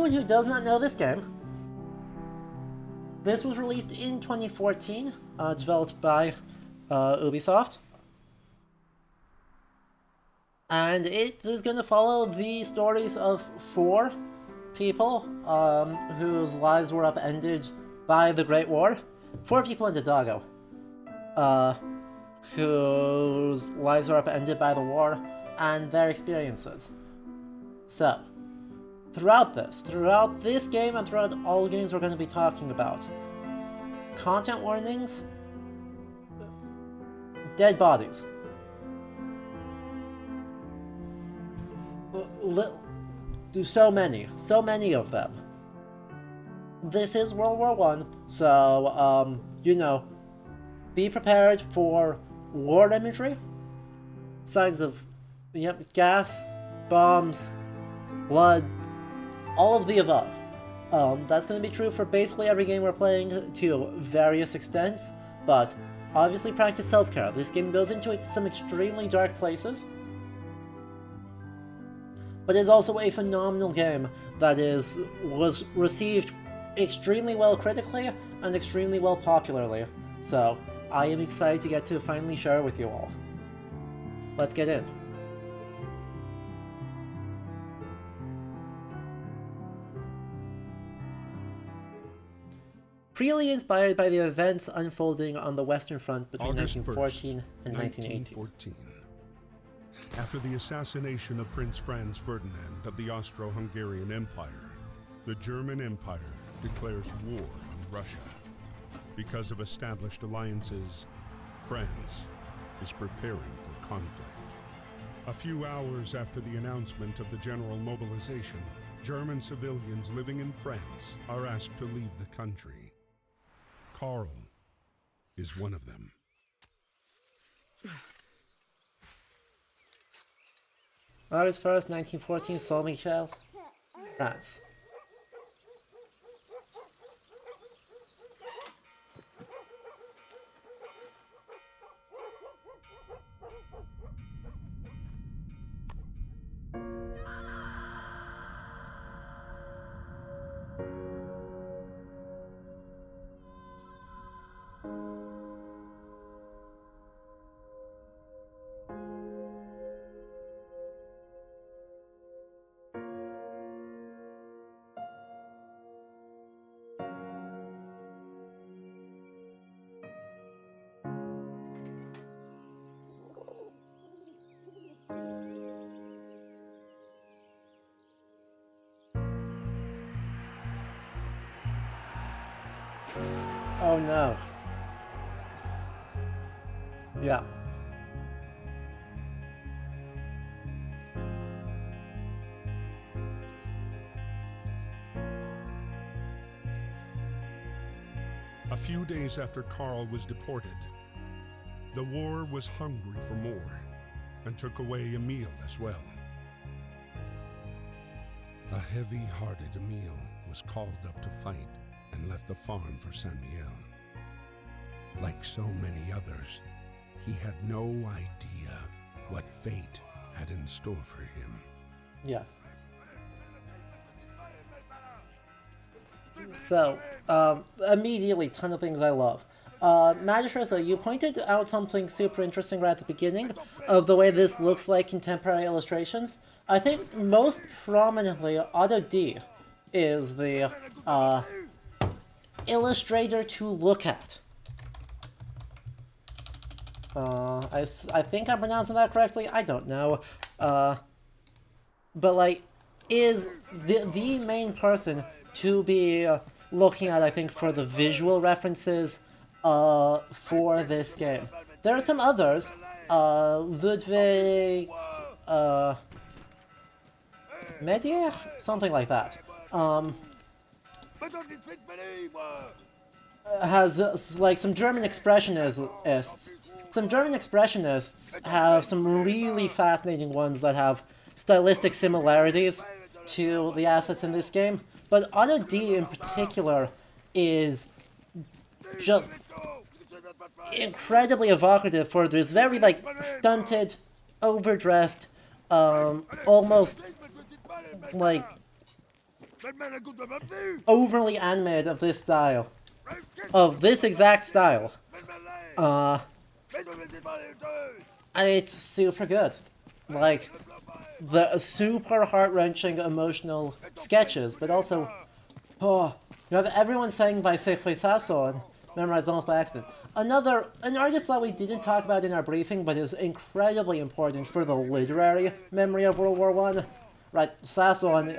anyone who does not know this game, this was released in 2014, developed by Ubisoft. And it is going to follow the stories of 4 people whose lives were upended by the Great War. 4 people in Dodongo whose lives were upended by the war and their experiences. So, throughout this game and throughout all games we're going to be talking about, content warnings, dead bodies. So many of them. This is World War I, so, be prepared for war imagery, signs of, gas, bombs, blood, all of the above. That's going to be true for basically every game we're playing to various extents, but obviously practice self-care. This game goes into some extremely dark places, but is also a phenomenal game that was received extremely well critically and extremely well popularly. So, I am excited to get to finally share with you all. Let's get in. Freely inspired by the events unfolding on the Western Front between 1914 and 1918. After the assassination of Prince Franz Ferdinand of the Austro-Hungarian Empire, the German Empire declares war on Russia. Because of established alliances, France is preparing for conflict. A few hours after the announcement of the general mobilization, German civilians living in France are asked to leave the country. Karl is one of them. August 1st, 1914, Saint-Michel, France. Oh no. Yeah. A few days after Karl was deported, the war was hungry for more and took away Emil as well. A heavy-hearted Emil was called up to fight and left the farm for Saint-Michel. Like so many others, he had no idea what fate had in store for him. Yeah. So, immediately, ton of things I love. Magistressa, you pointed out something super interesting right at the beginning of the way this looks like contemporary illustrations. I think most prominently, Otto D is the illustrator to look at. I think I'm pronouncing that correctly. I don't know. But like, is the main person to be looking at, I think, for the visual references for this game. There are some others. Ludwig Medier? Something like that. Has like some German expressionists. Some German expressionists have some really fascinating ones that have stylistic similarities to the assets in this game. But Otto D in particular is just incredibly evocative for this very like stunted, overdressed, almost like overly animated of this style. Of this exact style. And it's super good. Like, the super heart-wrenching emotional sketches, but also, oh, you have everyone sang by Siegfried Sassoon, memorized almost by accident. An artist that we didn't talk about in our briefing, but is incredibly important for the literary memory of World War One. Right, Sassoon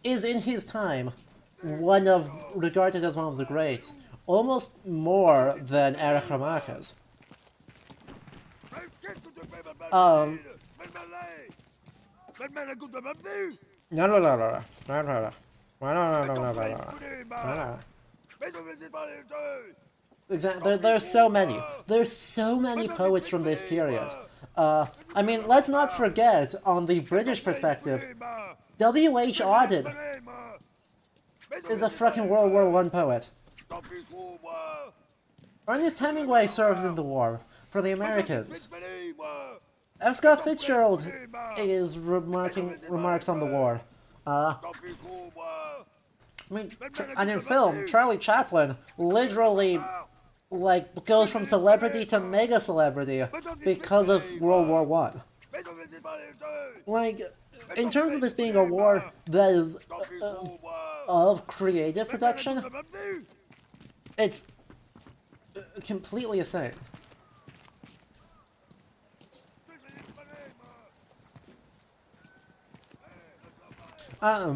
is in his time regarded as one of the greats, almost more than Erich Remarquez. Exactly. There's so many. There's so many poets from this period. I mean, let's not forget, on the British perspective, W.H. Auden is a fucking World War One poet. Ernest Hemingway served in the war for the Americans. F. Scott Fitzgerald is remarks on the war. I mean, and in film, Charlie Chaplin literally, like, goes from celebrity to mega celebrity because of World War One. Like, in terms of this being a war that is of creative production, it's completely insane. I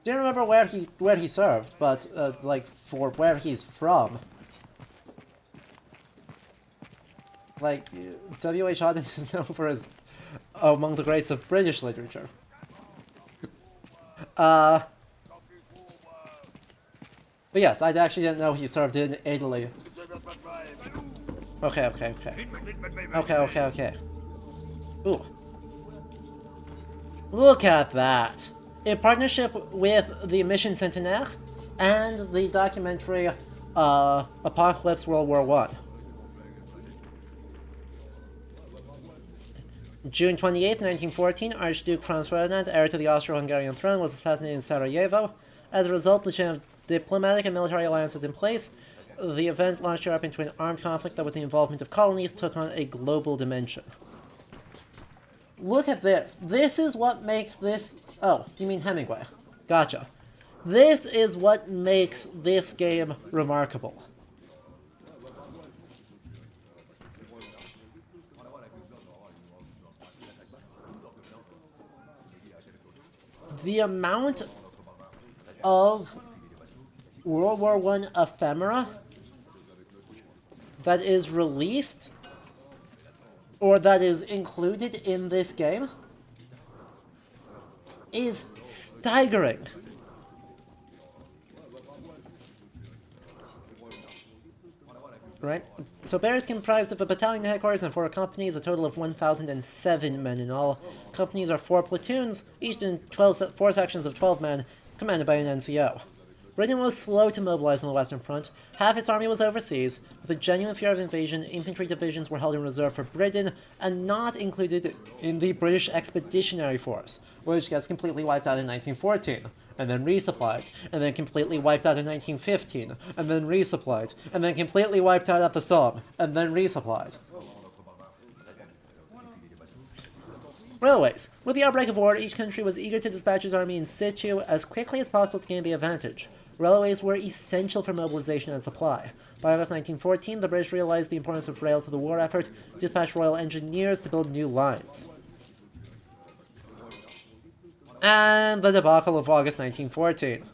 didn't remember where he served, but like, for where he's from. Like, W.H. Auden is known for his among the greats of British literature. But yes, I actually didn't know he served in Italy. Okay. Ooh. Look at that! In partnership with the Mission Centenaire and the documentary Apocalypse World War One. June 28, 1914, Archduke Franz Ferdinand, heir to the Austro-Hungarian throne, was assassinated in Sarajevo. As a result, the chain of diplomatic and military alliances in place, the event launched Europe into an armed conflict that, with the involvement of colonies, took on a global dimension. Look at this. This is what makes this... Oh, you mean Hemingway. Gotcha. This is what makes this game remarkable. The amount of World War I ephemera that is released or that is included in this game is staggering. Right? So Bear is comprised of a battalion headquarters and 4 companies, a total of 1,007 men in all. Companies are 4 platoons, each in 4 sections of 12 men, commanded by an NCO. Britain was slow to mobilize on the Western Front. Half its army was overseas. With a genuine fear of invasion, infantry divisions were held in reserve for Britain and not included in the British Expeditionary Force, which gets completely wiped out in 1914, and then resupplied, and then completely wiped out in 1915, and then resupplied, and then completely wiped out at the Somme, and then resupplied. Railways. With the outbreak of war, each country was eager to dispatch its army in situ as quickly as possible to gain the advantage. Railways were essential for mobilization and supply. By August 1914, the British realized the importance of rail to the war effort, dispatched Royal Engineers to build new lines. And the debacle of August 1914.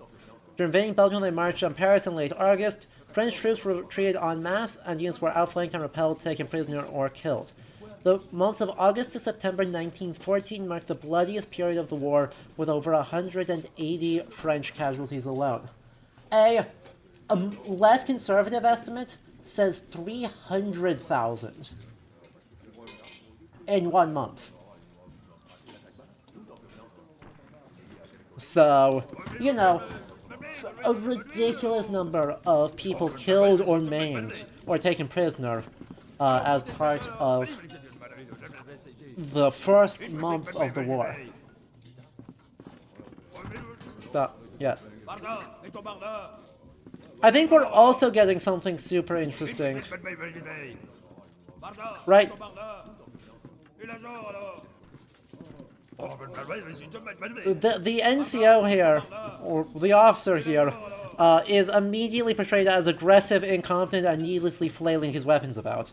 After invading Belgium, they marched on Paris in late August. French troops retreated en masse, and units were outflanked and repelled, taken prisoner, or killed. The months of August to September 1914 marked the bloodiest period of the war, with over 180 French casualties alone. A less conservative estimate says 300,000 in 1 month. So, you know, a ridiculous number of people killed or maimed or taken prisoner as part of the first month of the war. Stop. Yes. I think we're also getting something super interesting. Right. The NCO here, or the officer here, is immediately portrayed as aggressive, incompetent, and needlessly flailing his weapons about,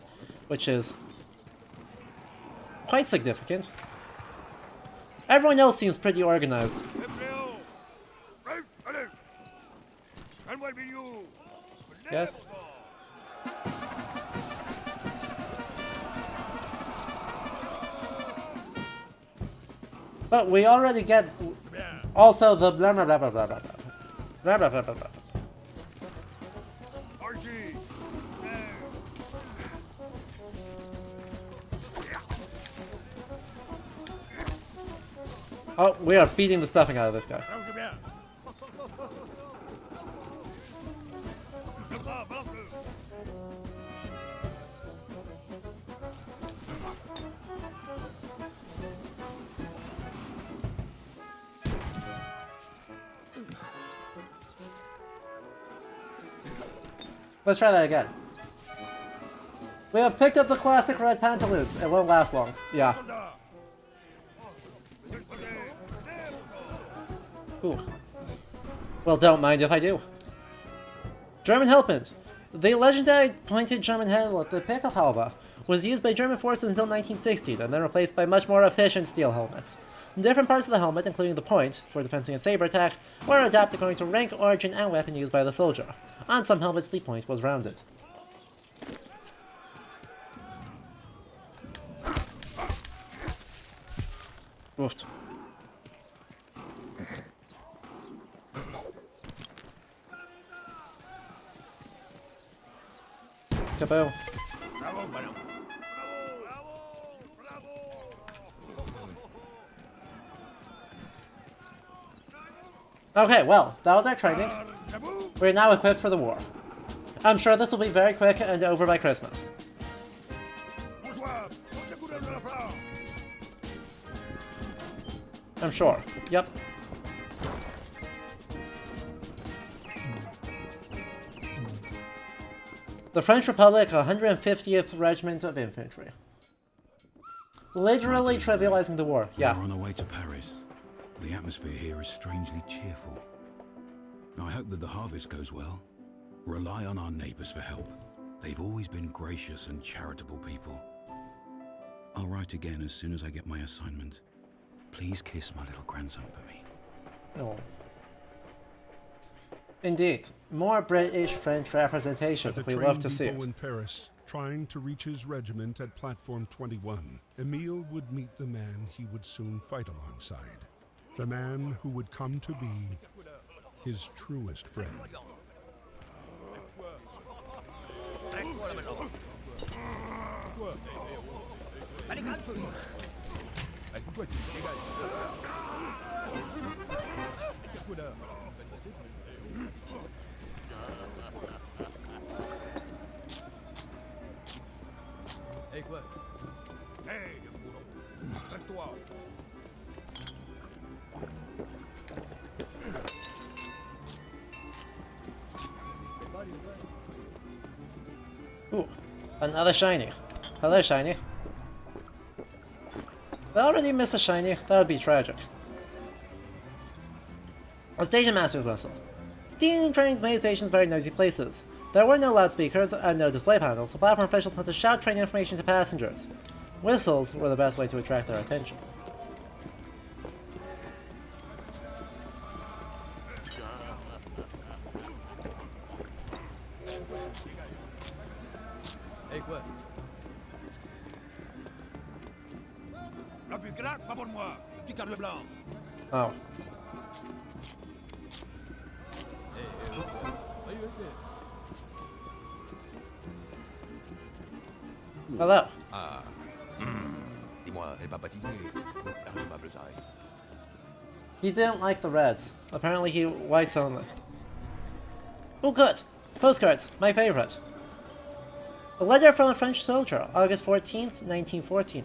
which is quite significant. Everyone else seems pretty organized. Yes? But we already get also the blah blah blah blah blah blah blah blah blah blah blah. Oh, we are beating the stuffing out of this guy. Let's try that again. We have picked up the classic red pantaloons. It won't last long. Yeah. Ooh. Well, don't mind if I do. German helmet. The legendary pointed German helmet, the Pickelhaube, was used by German forces until 1960, and then replaced by much more efficient steel helmets. Different parts of the helmet, including the point, for defense against saber attack, were adapted according to rank, origin, and weapon used by the soldier. On some helmets, the point was rounded. Oofed. Kaboom. Okay, well, that was our training. We're now equipped for the war. I'm sure this will be very quick and over by Christmas. I'm sure. Yep. The French Republic 150th Regiment of Infantry. Literally trivializing the war. Yeah. We're on our way to Paris. The atmosphere here is strangely cheerful. I hope that the harvest goes well. Rely on our neighbors for help. They've always been gracious and charitable people. I'll write again as soon as I get my assignment. Please kiss my little grandson for me. Oh. Indeed. More British-French representation. We love to see it. In Paris, trying to reach his regiment at Platform 21, Emile would meet the man he would soon fight alongside. The man who would come to be his truest friend. Ooh, another shiny. Hello, shiny. I already miss a shiny. That would be tragic. A station master's whistle. Steam trains made stations very noisy places. There were no loudspeakers and no display panels, so platform officials had to shout train information to passengers. Whistles were the best way to attract their attention. Oh. Hello. Ah. Dis-moi, elle est pas baptisée. Fermez-moi oreilles. He didn't like the reds. Apparently he whites only. Oh good! Postcards, my favorite. A letter from a French soldier, August 14th, 1914.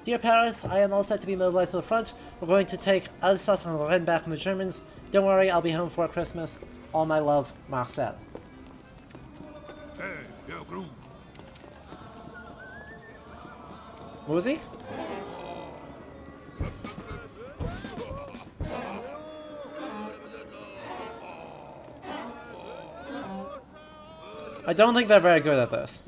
Dear Paris, I am all set to be mobilized to the front. We're going to take Alsace and Lorraine back from the Germans. Don't worry, I'll be home for Christmas. All my love, Marcel. Hey, yo, Gru. What was he? I don't think they're very good at this.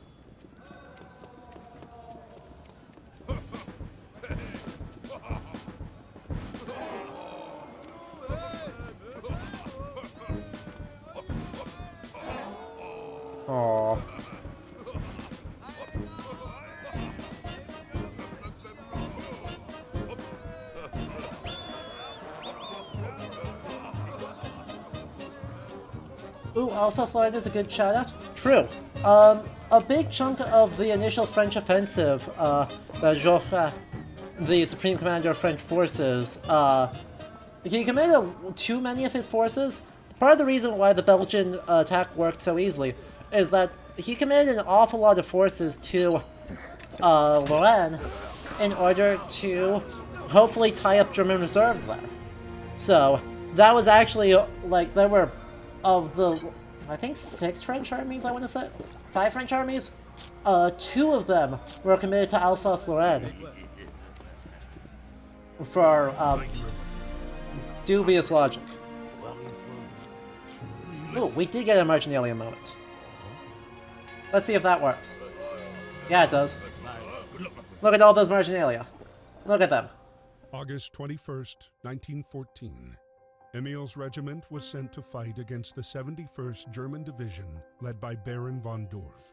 Aww. Ooh, also slide is a good shout out. True. A big chunk of the initial French offensive, that Joffre, the Supreme Commander of French forces, he committed too many of his forces. Part of the reason why the Belgian attack worked so easily is that he committed an awful lot of forces to Lorraine in order to hopefully tie up German reserves there. So that was actually, like, there were, of the, I think 6 French armies, I want to say, 5 French armies, 2 of them were committed to Alsace-Lorraine for dubious logic. Ooh, we did get a marginalia moment. Let's see if that works. Yeah, it does. Look at all those marginalia. Look at them. August 21st, 1914. Emil's regiment was sent to fight against the 71st German Division, led by Baron von Dorf.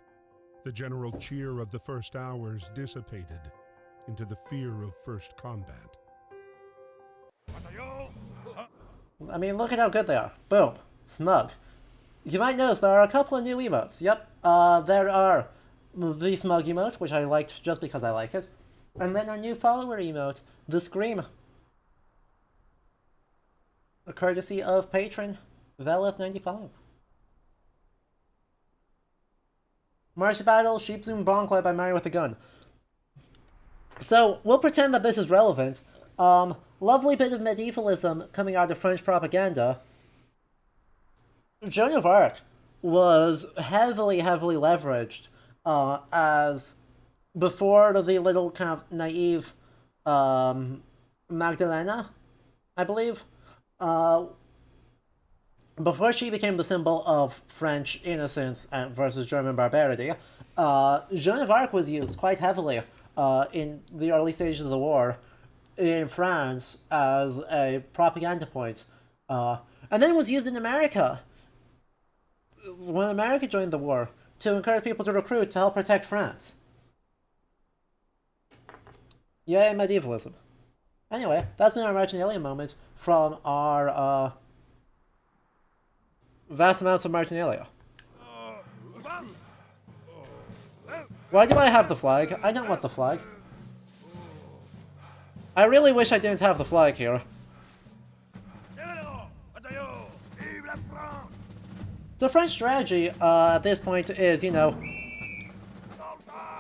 The general cheer of the first hours dissipated into the fear of first combat. I mean, look at how good they are. Boom. Smug. You might notice there are a couple of new emotes. Yep, there are the Smug emote, which I liked just because I like it. And then our new follower emote, the Scream. A courtesy of patron Velith95. March to Battle, Sheep Zoom Bonk by Mario with a Gun. So, we'll pretend that this is relevant. Lovely bit of medievalism coming out of French propaganda. Joan of Arc was heavily leveraged as before the little kind of naive Magdalena, I believe. Before she became the symbol of French innocence versus German barbarity, Joan of Arc was used quite heavily in the early stages of the war in France as a propaganda point. And then it was used in America when America joined the war to encourage people to recruit to help protect France. Yay, medievalism. Anyway, that's been our marginalia moment from our vast amounts of marginalia. Why do I have the flag? I don't want the flag. I really wish I didn't have the flag here. The French strategy at this point is, you know,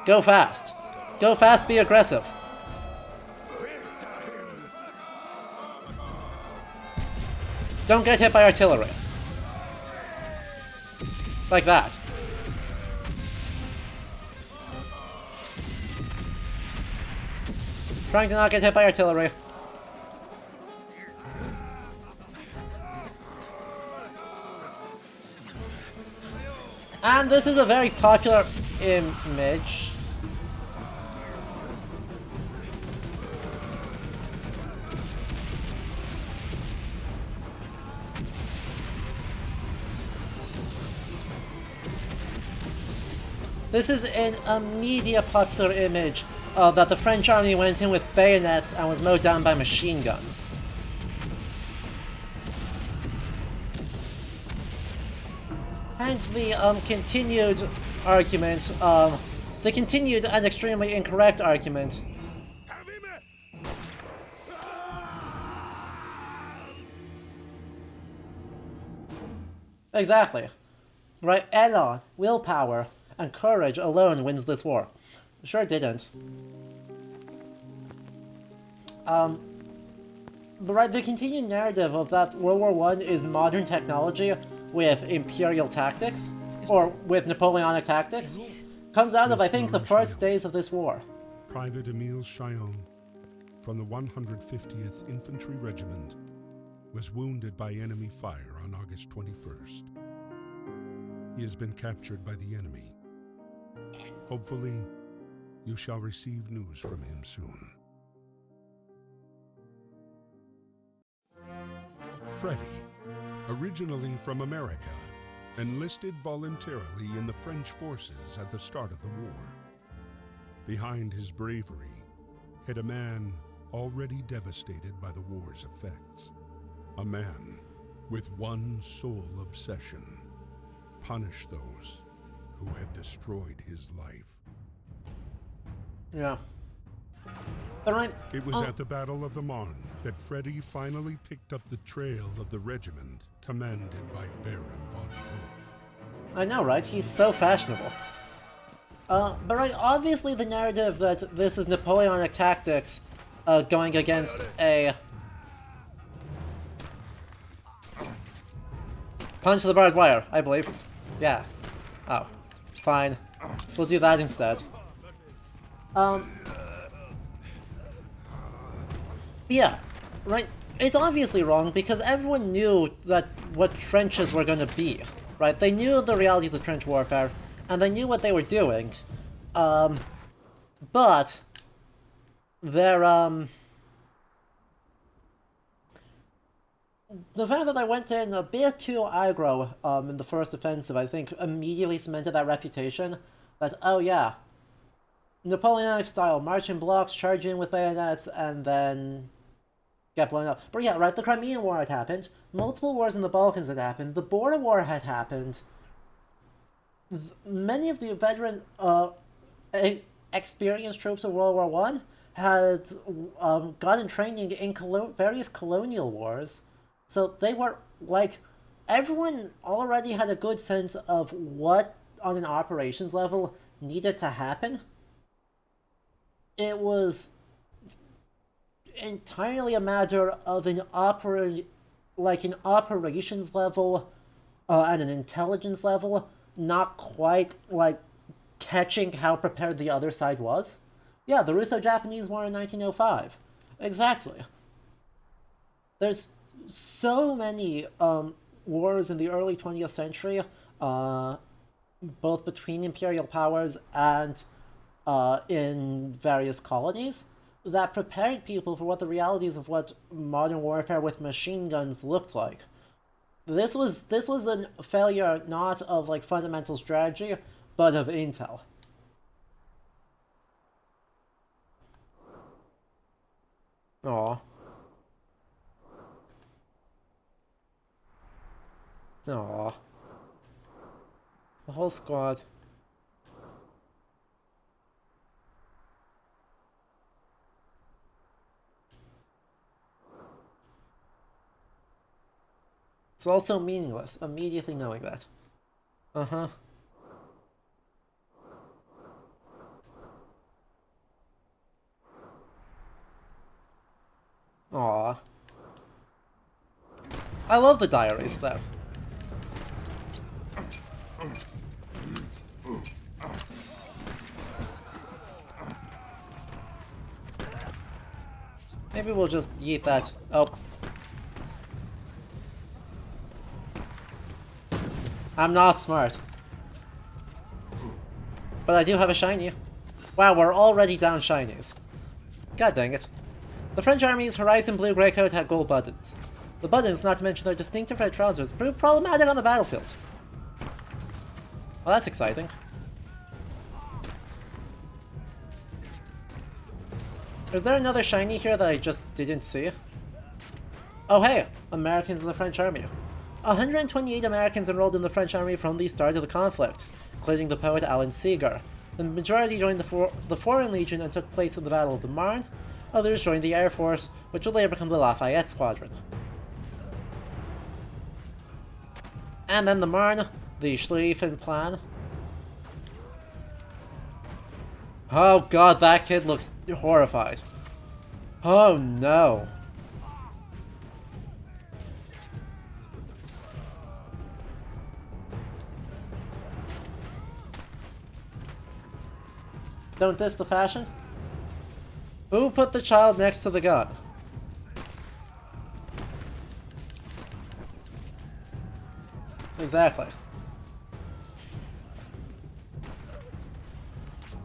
go fast. Go fast, be aggressive. Don't get hit by artillery. Like that. Trying to not get hit by artillery. And this is a very popular image. This is a media popular image that the French army went in with bayonets and was mowed down by machine guns. Hence the continued argument, the continued and extremely incorrect argument. Exactly. Right, elan, willpower, and courage alone wins this war. Sure didn't. But right, the continued narrative of that World War One is modern technology with imperial tactics, or with Napoleonic tactics, comes out of, I think, the first days of this war. Private Emile Chillon, from the 150th Infantry Regiment, was wounded by enemy fire on August 21st. He has been captured by the enemy. Hopefully, you shall receive news from him soon. Freddy, originally from America, enlisted voluntarily in the French forces at the start of the war. Behind his bravery hid a man already devastated by the war's effects. A man with one sole obsession: punish those who had destroyed his life. Yeah. But right. It was at the Battle of the Marne that Freddy finally picked up the trail of the regiment commanded by Baron von Wolf. I know, right? He's so fashionable. But right, obviously the narrative that this is Napoleonic tactics going against a... Punch the barbed wire, I believe. Yeah. Oh. Fine. We'll do that instead. Yeah. Right. It's obviously wrong because everyone knew that what trenches were going to be. Right? They knew the realities of trench warfare, and they knew what they were doing. But they're, the fact that I went in a bit too aggro in the first offensive, I think, immediately cemented that reputation that, oh yeah, Napoleonic style, march in blocks, charge in with bayonets, and then get blown up. But yeah, right, the Crimean War had happened, multiple wars in the Balkans had happened, the Border War had happened. Many of the veteran, experienced troops of World War One had gotten training in various colonial wars. So they were, like, everyone already had a good sense of what, on an operations level, needed to happen. It was entirely a matter of an operations level and an intelligence level, not quite, like, catching how prepared the other side was. Yeah, the Russo-Japanese War in 1905. Exactly. There's so many wars in the early 20th century, both between imperial powers and in various colonies, that prepared people for what the realities of what modern warfare with machine guns looked like. This was a failure not of, like, fundamental strategy, but of intel. Aww. Aww. The whole squad. It's also meaningless, immediately knowing that. Uh-huh. Aww. I love the diaries, though. Maybe we'll just yeet that. Oh. I'm not smart. But I do have a shiny. Wow, we're already down shinies. God dang it. The French army's Horizon Blue Greycoat had gold buttons. The buttons, not to mention their distinctive red trousers, proved problematic on the battlefield. Well, that's exciting. Is there another shiny here that I just didn't see? Oh hey, Americans in the French army. 128 Americans enrolled in the French army from the start of the conflict, including the poet Alan Seeger. The majority joined the Foreign Legion and took place in the Battle of the Marne. Others joined the Air Force, which would later become the Lafayette Squadron. And then the Marne, the Schlieffen Plan. Oh god, that kid looks horrified. Oh no. Don't diss the fashion. Who put the child next to the gun? Exactly.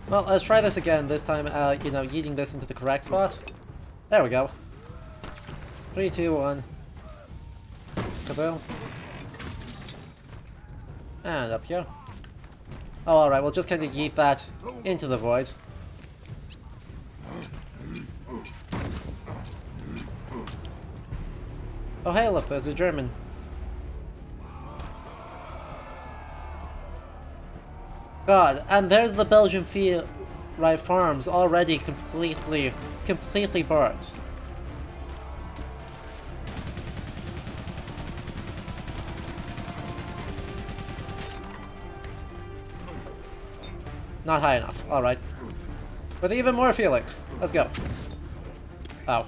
Well, let's try this again. This time, you know, yeeting this into the correct spot. There we go. 3, 2, 1. Kaboom. And up here. Oh, alright, we'll just kind of yeet that into the void. Oh, hey, look, there's a German. God, and there's the Belgian field, right, farms already completely burnt. Not high enough. Alright. With even more feeling. Let's go. Oh.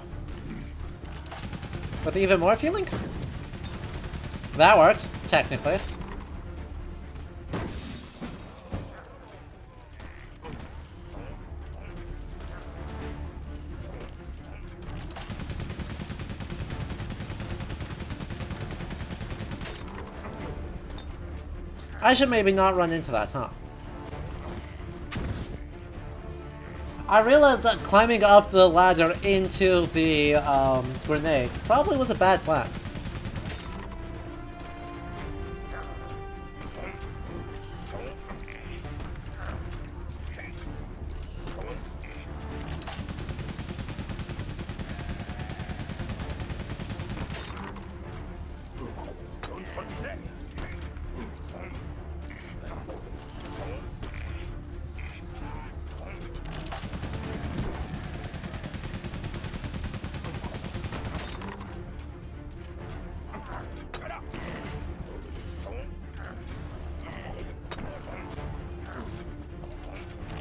With even more feeling? That worked, technically. I should maybe not run into that, huh? I realized that climbing up the ladder into the grenade probably was a bad plan.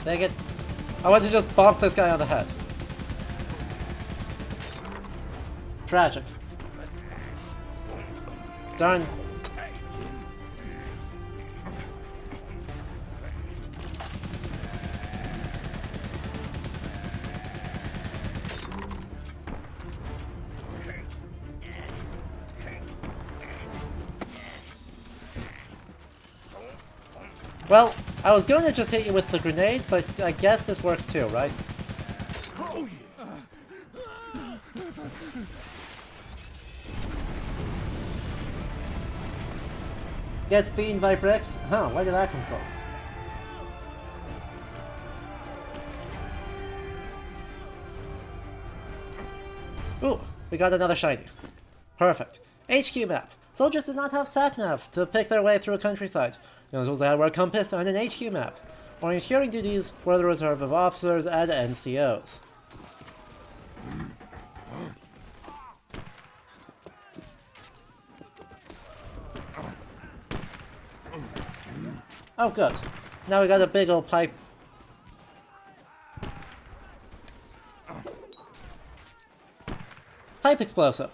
Dang it. I want to just bonk this guy on the head. Tragic. Darn. Well, I was going to just hit you with the grenade, but I guess this works too, right? Oh, Gets beaten by bricks? Huh, where did that come from? Ooh, we got another shiny. Perfect. HQ map. Soldiers did not have sat-nav to pick their way through a countryside. Those they had were a compass and an HQ map. Orienteering duties were the reserve of officers and NCOs. Oh good. Now we got a big old pipe. Pipe explosive.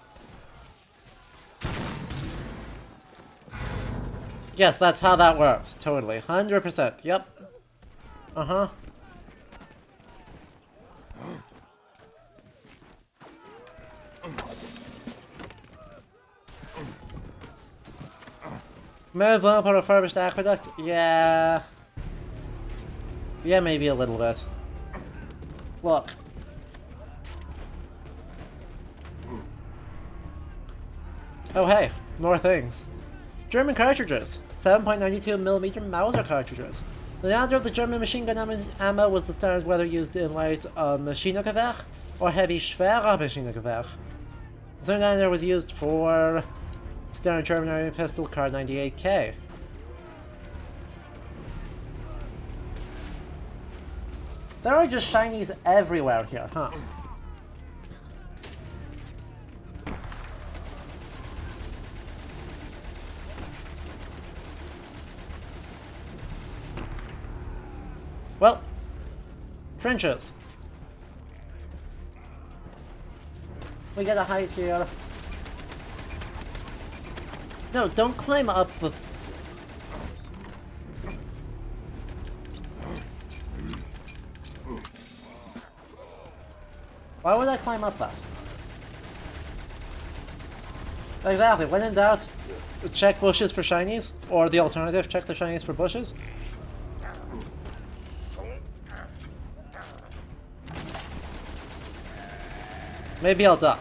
Yes, that's how that works. Totally. 100%. Yep. Uh-huh. Move up a refurbished aqueduct? Yeah. Yeah, maybe a little bit. Look. Oh hey, more things. German cartridges. 7.92mm Mauser cartridges. The latter of the German machine gun ammo was the standard whether used in light Maschinengewehr or heavy schwerer Maschinengewehr. The cylinder was used for standard German army pistol Kar 98K. There are just shinies everywhere here, huh? Well, trenches. We gotta hide here. No, don't climb up the... Why would I climb up that? Exactly, when in doubt, check bushes for shinies, or the alternative, check the shinies for bushes. Maybe I'll duck.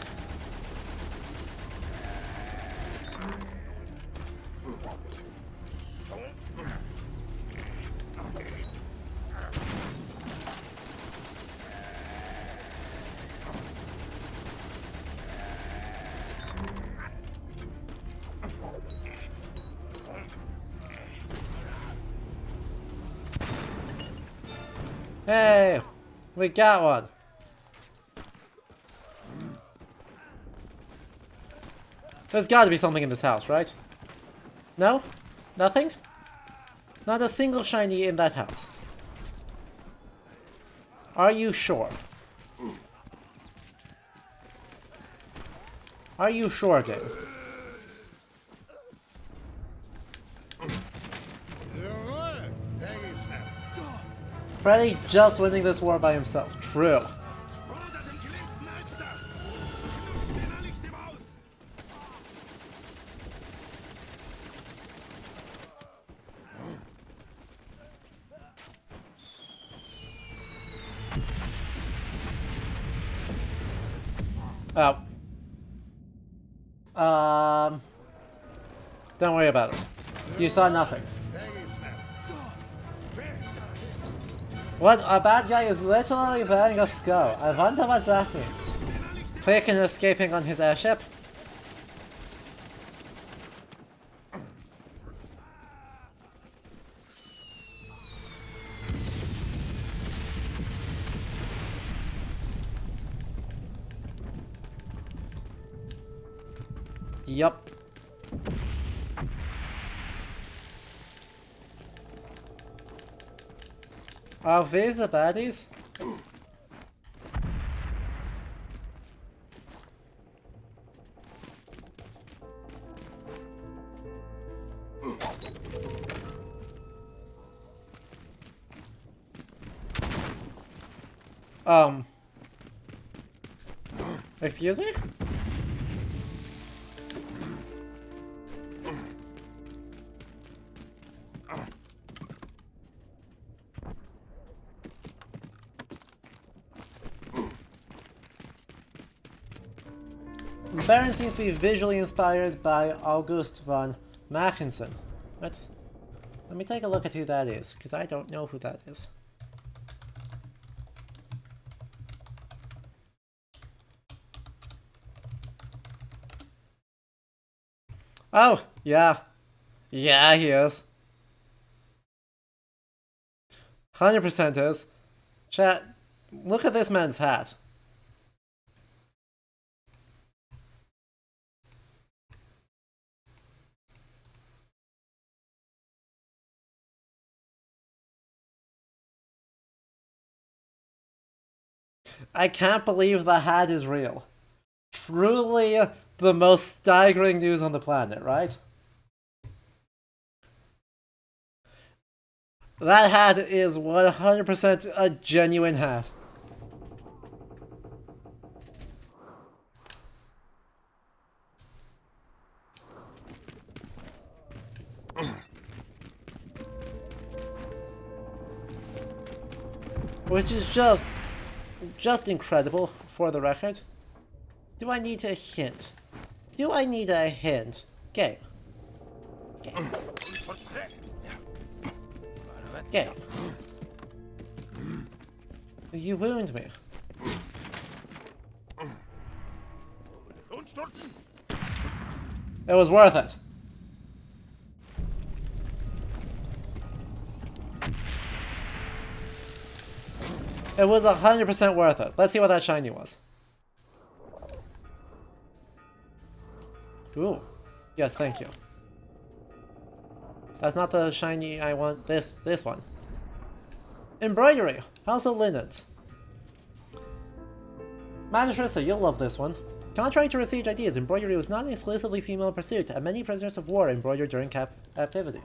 Hey, we got one. There's gotta be something in this house, right? No? Nothing? Not a single shiny in that house. Are you sure? Are you sure, game? Freddy just winning this war by himself. True. Oh. Don't worry about it. You saw nothing. What? A bad guy is literally letting us go. I wonder what that means. Freaking escaping on his airship? Yup. Are they the baddies? Excuse me? Baron seems to be visually inspired by August von Mackensen. Let me take a look at who that is, because I don't know who that is. Oh, yeah. Yeah, he is. 100% is. Chat, look at this man's hat. I can't believe the hat is real. Truly the most staggering news on the planet, right? That hat is 100% a genuine hat. Which is just incredible, for the record. Do I need a hint? Do I need a hint? Game. Game. Game. You wound me. It was worth it. It was 100% worth it. Let's see what that shiny was. Ooh. Yes, thank you. That's not the shiny I want. This one. Embroidery. House of Linens. Magistressa, you'll love this one. Contrary to received ideas, embroidery was not an exclusively female pursuit, and many prisoners of war embroidered during captivity.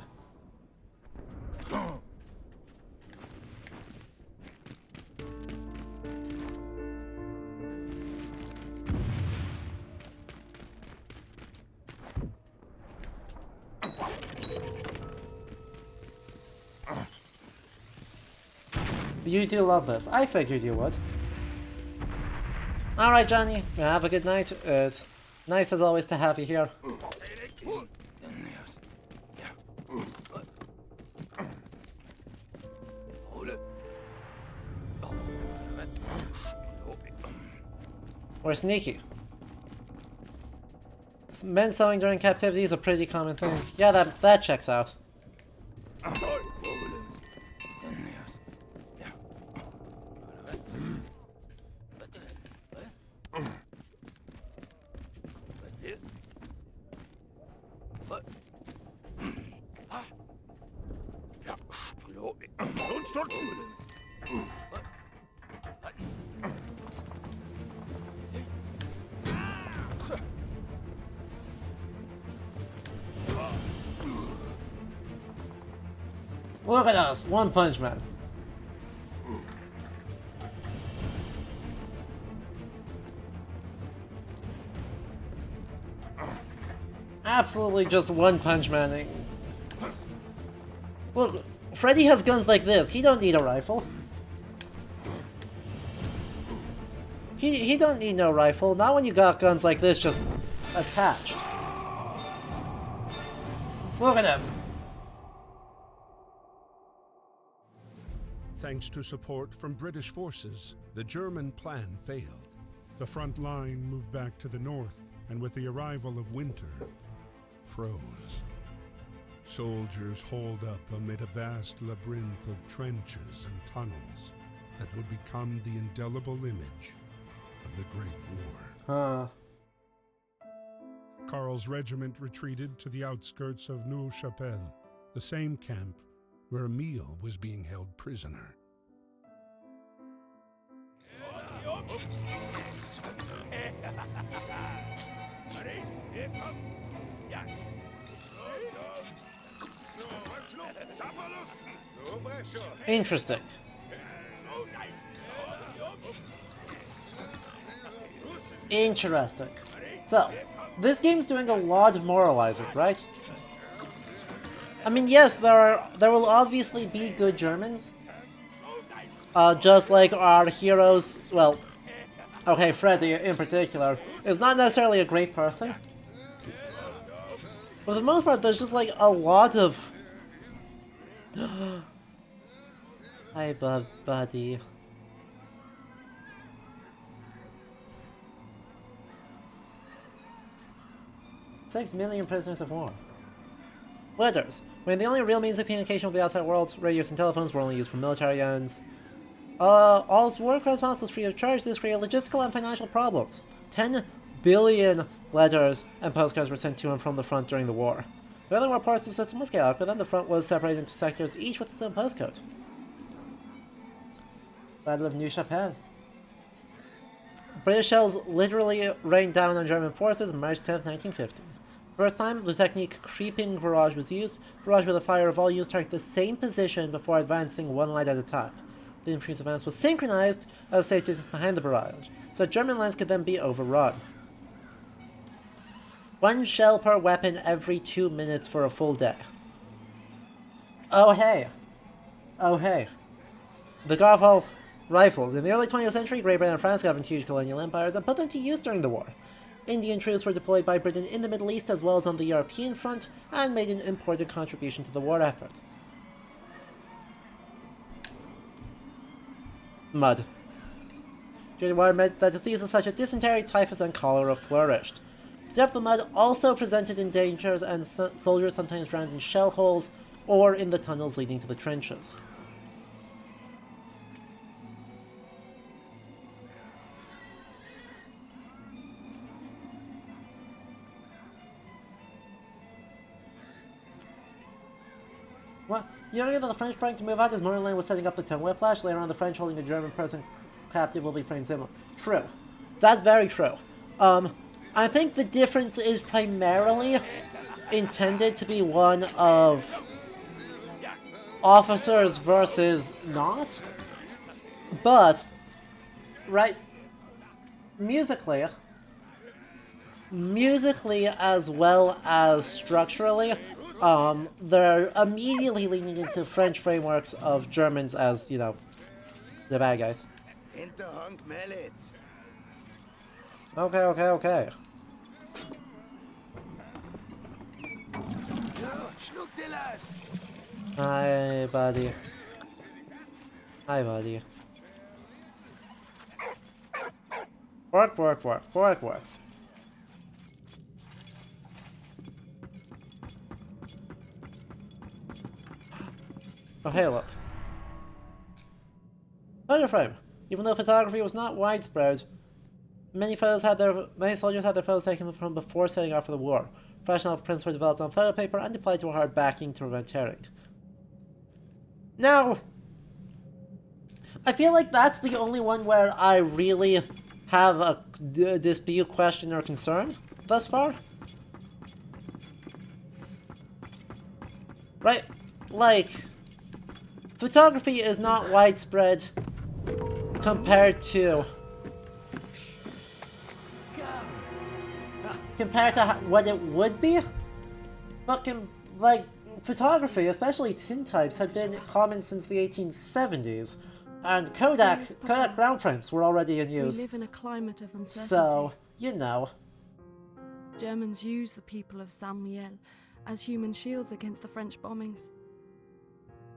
You do love this. I figured you would. Alright, Johnny. Have a good night. It's nice as always to have you here. We're sneaky. Men sewing during captivity is a pretty common thing. Yeah, that checks out. Look at us, One Punch Man. Absolutely just One Punch Manning. Look, Freddy has guns like this. He don't need a rifle. He don't need no rifle. Not when you got guns like this just attached. Look at him. Thanks to support from British forces, the German plan failed. The front line moved back to the north, and with the arrival of winter, froze. Soldiers holed up amid a vast labyrinth of trenches and tunnels that would become the indelible image of the Great War. Karl's regiment retreated to the outskirts of Neuve-Chapelle, the same camp where Emile was being held prisoner. Interesting. Interesting. So, this game's doing a lot of moralizing, right? I mean, yes, there will obviously be good Germans. Just like our heroes, well, okay, Freddy in particular, is not necessarily a great person. But for the most part, there's just like a lot of... Hi, buddy. "6 million prisoners of war." Letters. When the only real means of communication with the outside world, radios and telephones were only used for military ends. All war correspondence was free of charge. This created logistical and financial problems. 10 billion letters and postcards were sent to and from the front during the war. The early reports the system was chaotic, but then the front was separated into sectors, each with its own postcode. Battle of Neuve-Chapelle. British shells literally rained down on German forces March 10, 1950. First time, the technique creeping barrage was used. Barrage with a fire of all units target the same position before advancing one line at a time. The infantry's advance was synchronized at a safe distance behind the barrage, so that German lines could then be overrun. 1 shell per weapon every 2 minutes for a full day. Oh hey. Oh hey. The Garfol rifles. In the early 20th century, Great Britain and France governed huge colonial empires and put them to use during the war. Indian troops were deployed by Britain in the Middle East as well as on the European front and made an important contribution to the war effort. Mud. During the war meant that diseases such as dysentery, typhus, and cholera flourished. The depth of mud also presented in dangers, and soldiers sometimes drowned in shell holes or in the tunnels leading to the trenches. Well, the idea that the French plan to move out as Morland was setting up the Tongue Whiplash, later on the French holding a German person captive will be framed similar. True. That's very true. I think the difference is primarily intended to be one of officers versus not. But, right, musically as well as structurally, they're immediately leaning into French frameworks of Germans as, you know, The bad guys. Hinterhand Mallet. Okay, okay, okay. Schluck dir das! Hi, buddy. Hi, buddy. Work, work, work, work, work. Oh, hey, look. Photo frame. Even though photography was not widespread, many soldiers had their photos taken from before setting off for the war. Professional prints were developed on photo paper and applied to a hard backing to prevent tearing. Now, I feel like that's the only one where I really have a dispute, question, or concern thus far. Right? Like, photography is not widespread compared to what it would be. But like, photography, especially tintypes, had been common since the 1870s, and Kodak brown prints were already in use. We live in a climate of uncertainty. So, you know. Germans use the people of Saint-Mihiel as human shields against the French bombings.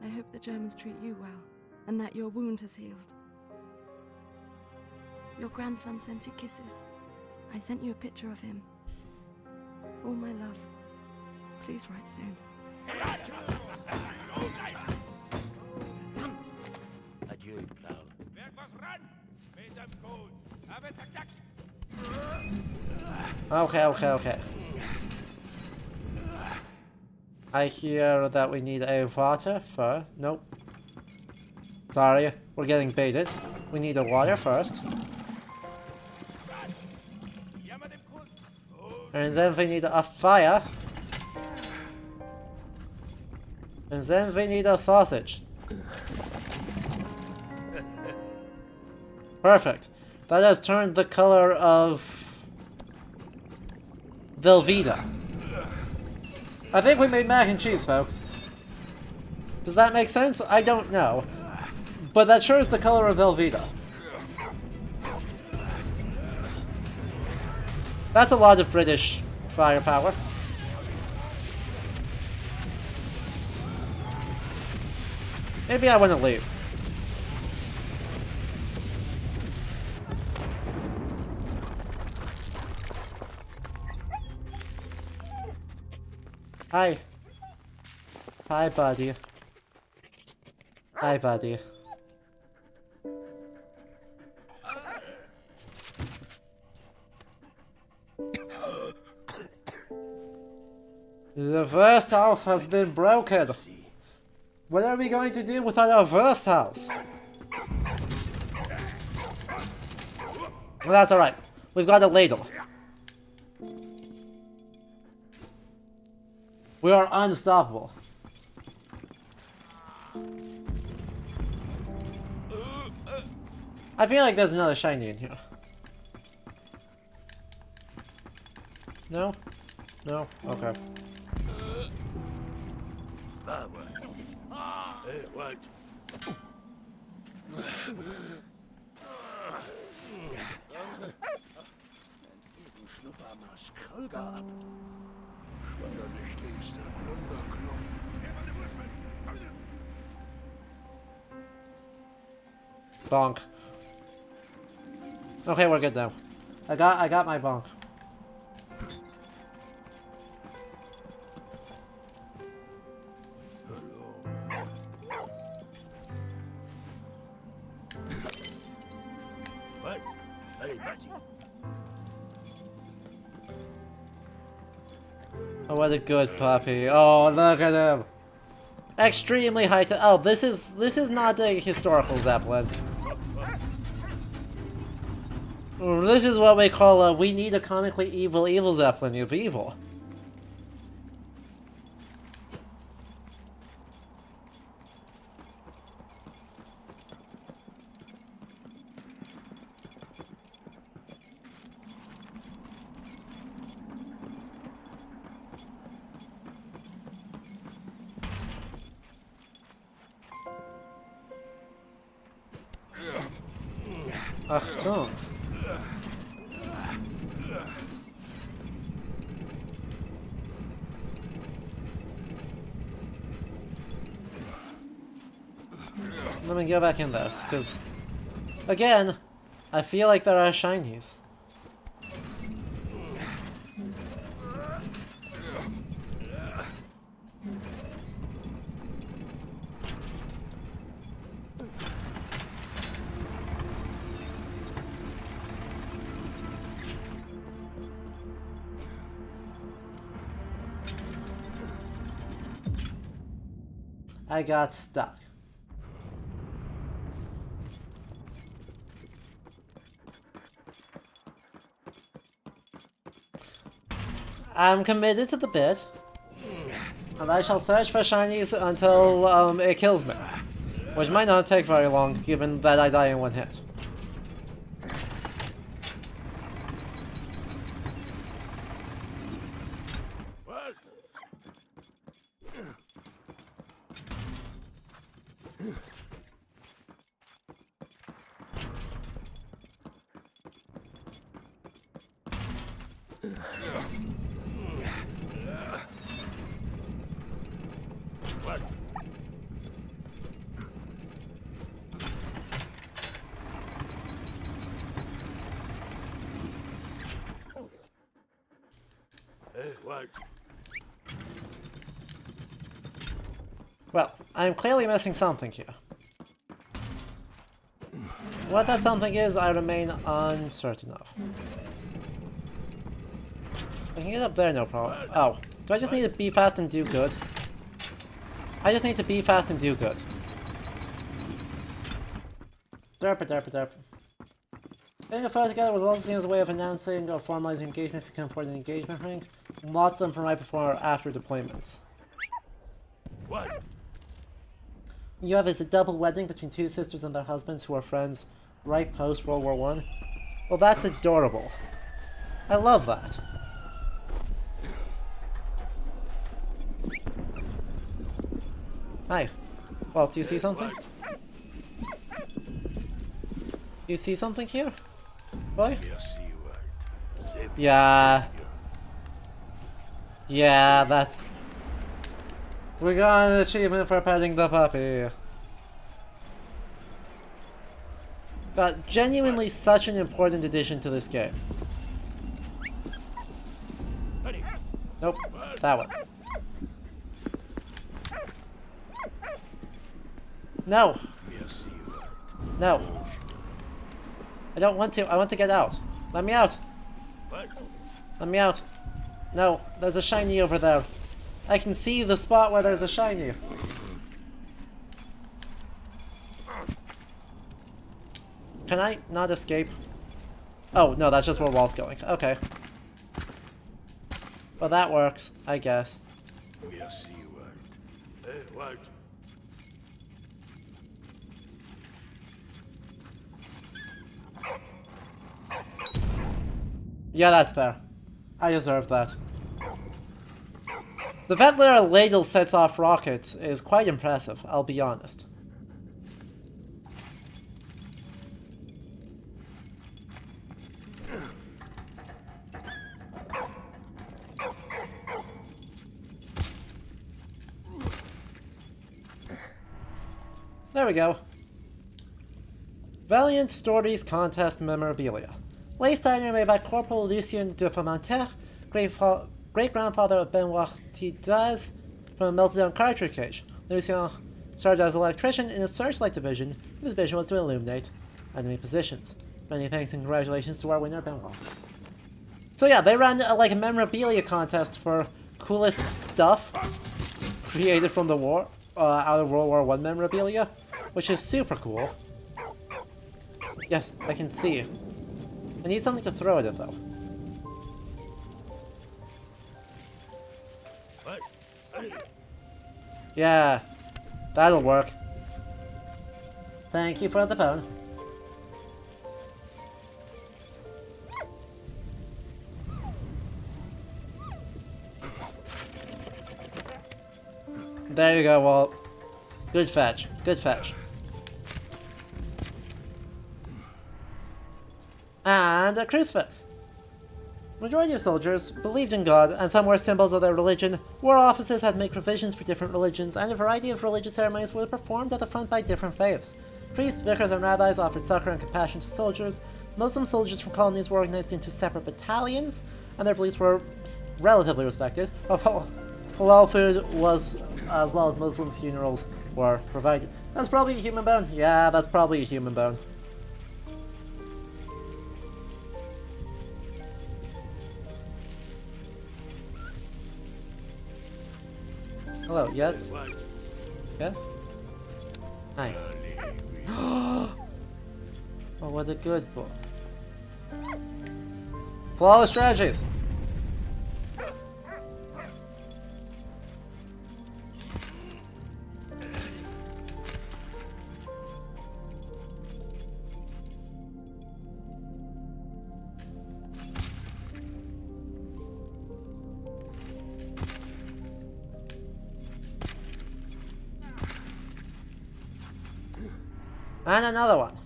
I hope the Germans treat you well, and that your wound has healed. Your grandson sent you kisses. I sent you a picture of him. All my love. Please write soon. Adieu, Karl. Okay, okay, okay. I hear that we need a water first. Nope. Sorry, we're getting baited. We need a water first. And then we need a fire. And then we need a sausage. Perfect. That has turned the color of Velveeta. I think we made mac and cheese, folks. Does that make sense? I don't know. But that sure is the color of Velveeta. That's a lot of British firepower. Maybe I want to leave. Hi. Hi, buddy. Hi, buddy. The first house has been broken. What are we going to do without our first house? Well, that's alright. We've got a ladle. We are unstoppable. I feel like there's another shiny in here. No? No? Okay. Hey, what? Du Schnuppermarsch Kolga ab. Schwanderlichtlingster Blunderklum. Bonk. Okay, we're good now. I got my bonk. What? Hey, buddy. Oh, what a good puppy. Oh, look at him. Extremely high to— oh, this is not a historical Zeppelin. This is what we call a— we need a comically evil Zeppelin of evil. Achtung. Let me go back in this, because, again, I feel like there are shinies. I got stuck. I'm committed to the bit, and I shall search for shinies until it kills me, which might not take very long, given that I die in one hit. What? Well, I'm clearly missing something here. What that something is, I remain uncertain of. I can get up there, no problem. Oh, do I just need to be fast and do good? I just need to be fast and do good. Derp, derp, derp. Getting a photo together was also seen as a way of announcing or formalizing engagement if you can afford an engagement ring. Lots of them from right before or after deployments. What? You have is a double wedding between two sisters and their husbands who are friends right post World War I. Well, that's adorable. I love that. Hi. Well, do you see something? You see something here? Boy? Merci, Walt. Yeah. Yeah, that's... We got an achievement for petting the puppy. But genuinely such an important addition to this game. Nope, that one. No. Merci, Walt. No. I don't want to. I want to get out. Let me out. What? Let me out. No, there's a shiny over there. I can see the spot where there's a shiny. Can I not escape? Oh, no, that's just where Walt's going. Okay. Well, that works, I guess. Merci, Walt. Walt. Yeah, that's fair. I deserve that. The fact that our ladle sets off rockets is quite impressive, I'll be honest. There we go. Valiant Stories Contest Memorabilia. Lace diner made by Corporal Lucien de Fomentaire, great-grandfather of Benoit Tidaz, from a melted-down cartridge cage. Lucien served as an electrician in a searchlight division, whose mission was to illuminate enemy positions. Many thanks and congratulations to our winner, Benoit. So yeah, they ran like a memorabilia contest for coolest stuff created from the war, out of World War I memorabilia, which is super cool. Yes, I can see. I need something to throw at it, though. What? Yeah, that'll work. Thank you for the phone. There you go, Walt. Good fetch. Good fetch. And a crucifix. Majority of soldiers believed in God, and some were symbols of their religion. War officers had made provisions for different religions, and a variety of religious ceremonies were performed at the front by different faiths. Priests, vicars, and rabbis offered succor and compassion to soldiers. Muslim soldiers from colonies were organized into separate battalions, and their beliefs were relatively respected. Halal food was, as well as Muslim funerals, were provided. That's probably a human bone. Yeah, that's probably a human bone. Hello, yes? Yes? Hi. Oh, what a good boy. Flawless strategies! And another one.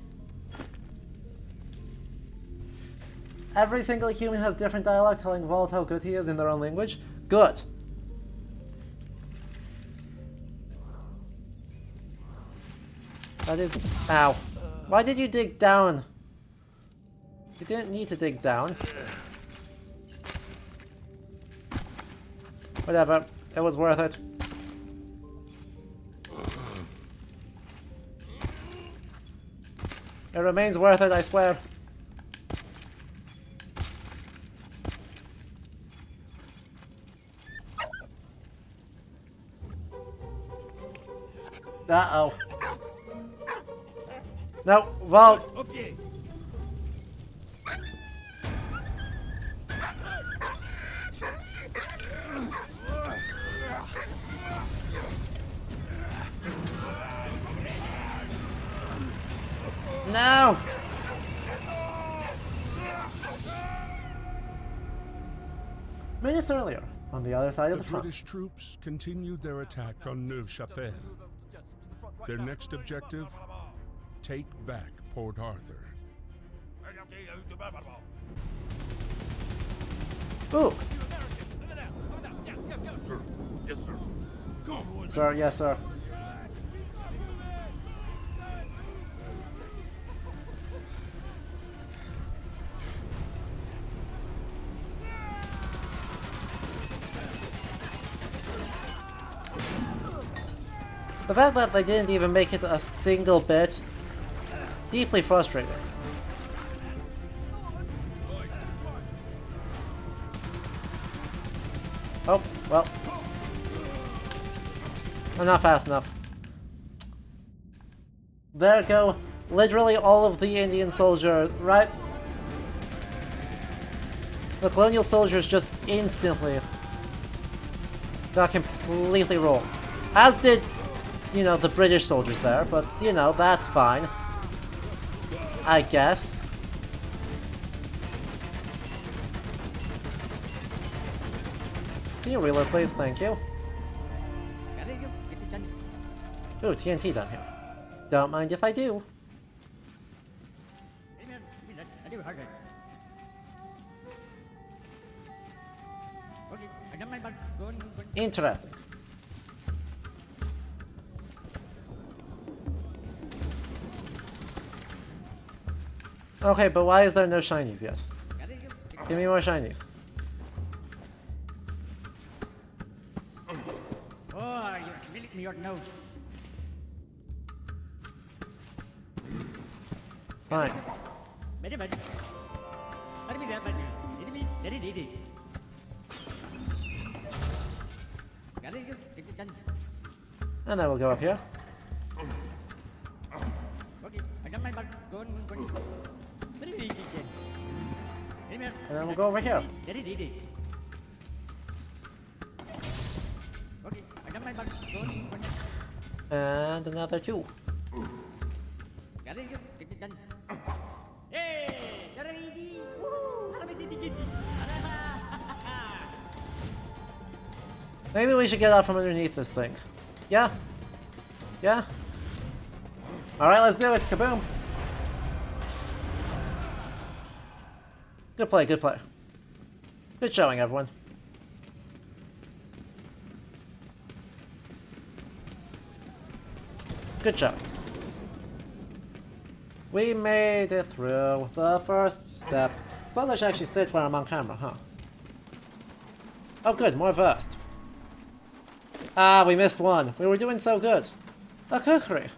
Every single human has different dialogue telling Vault how good he is in their own language. Good. That is... Ow. Why did you dig down? You didn't need to dig down. Whatever. It was worth it. It remains worth it, I swear. Uh-oh. No, Vault! Okay. No! Minutes earlier, on the other side of The the front. British troops continued their attack on Neuve-Chapelle. Their next objective, take back Port Arthur. Ooh! Yes, sir. Come on, boys. Sir, yes, sir. The fact that they didn't even make it a single bit, deeply frustrating. Oh, well. I'm not fast enough. There go literally all of the Indian soldiers, right? The colonial soldiers just instantly got completely rolled. As did, you know, the British soldiers there, but, you know, that's fine. I guess. Can you reload, please? Thank you. Ooh, TNT down here. Don't mind if I do. Interesting. Okay, but why is there no shinies yet? Give me more shinies. Oh, you're filling me your nose. Fine. And then we'll go up here. And then we'll go over here. And another two. Maybe we should get out from underneath this thing. Yeah? Yeah? Alright, let's do it. Kaboom! Good play, good play. Good showing, everyone. Good job. We made it through the first step. Suppose I should actually sit where I'm on camera, huh? Oh good, more versed. Ah, we missed one. We were doing so good. A kukri.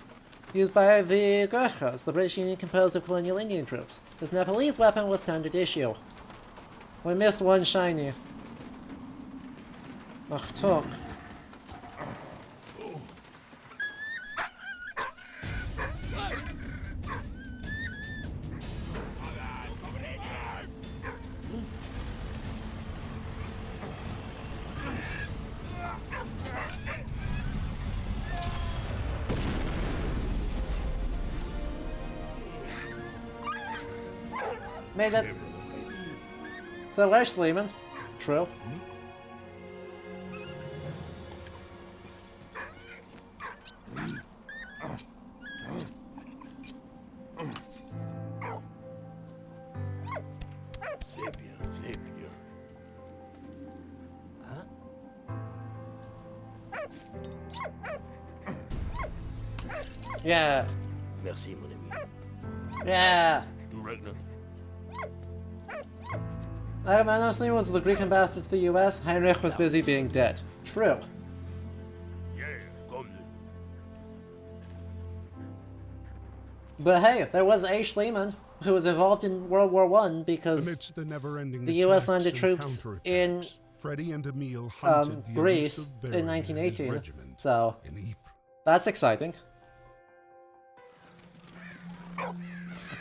Used by the Gurkhas, the British Union composed of colonial Indian troops. This Nepalese weapon was standard issue. We missed one shiny. Ugh, took. Made it. So where's Sleeman? True. Yeah. Merci, mon ami. Yeah. Ragnar. Agamemnon Sleeman was the Greek ambassador to the US. Heinrich was busy being dead. True. Yeah, come. But hey, there was A. Schliemann, who was involved in World War I because Amidst the never-ending the US attacks landed and troops in counterattacks, Freddie and Emil hunted the Greece elusive in Baron and his 1918. regiment So in Ypres. that's exciting.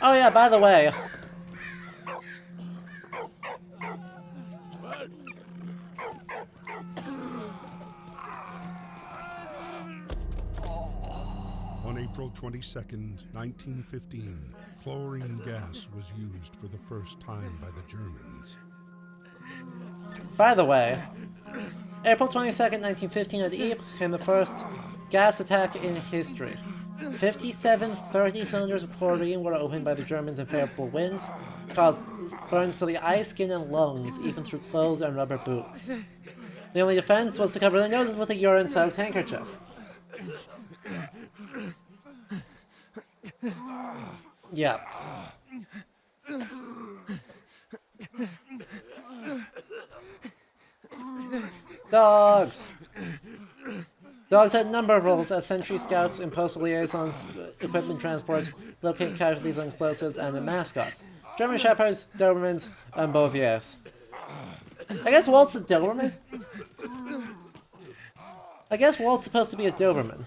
Oh yeah, by the way, On April 22nd, 1915, chlorine gas was used for the first time by the Germans. by the way, April 22nd, 1915 at Ypres came the first gas attack in history. 57 30-cylinders of chlorine were opened by the Germans in favorable winds, caused burns to the eye, skin, and lungs, even through clothes and rubber boots. The only defense was to cover their noses with a urine-soaked handkerchief. Yeah. Dogs! Dogs had a number of roles as sentry scouts, and postal liaisons, equipment transport, locate casualties on explosives, and in mascots. German Shepherds, Dobermans, and Bouviers. I guess Walt's a Doberman? I guess Walt's supposed to be a Doberman.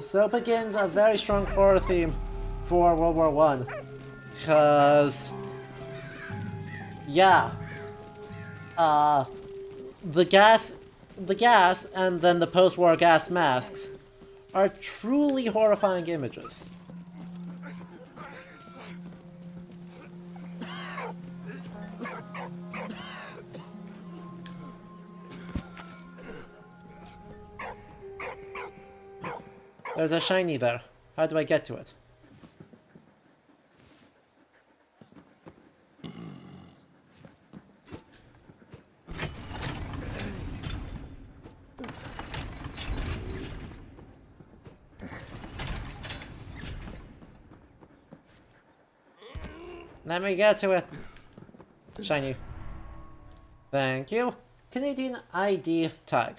So begins a very strong horror theme for World War I. Because, yeah, the gas and then the post-war gas masks are truly horrifying images. There's a shiny there. How do I get to it? Let me get to it. Shiny. Thank you. Canadian ID tag.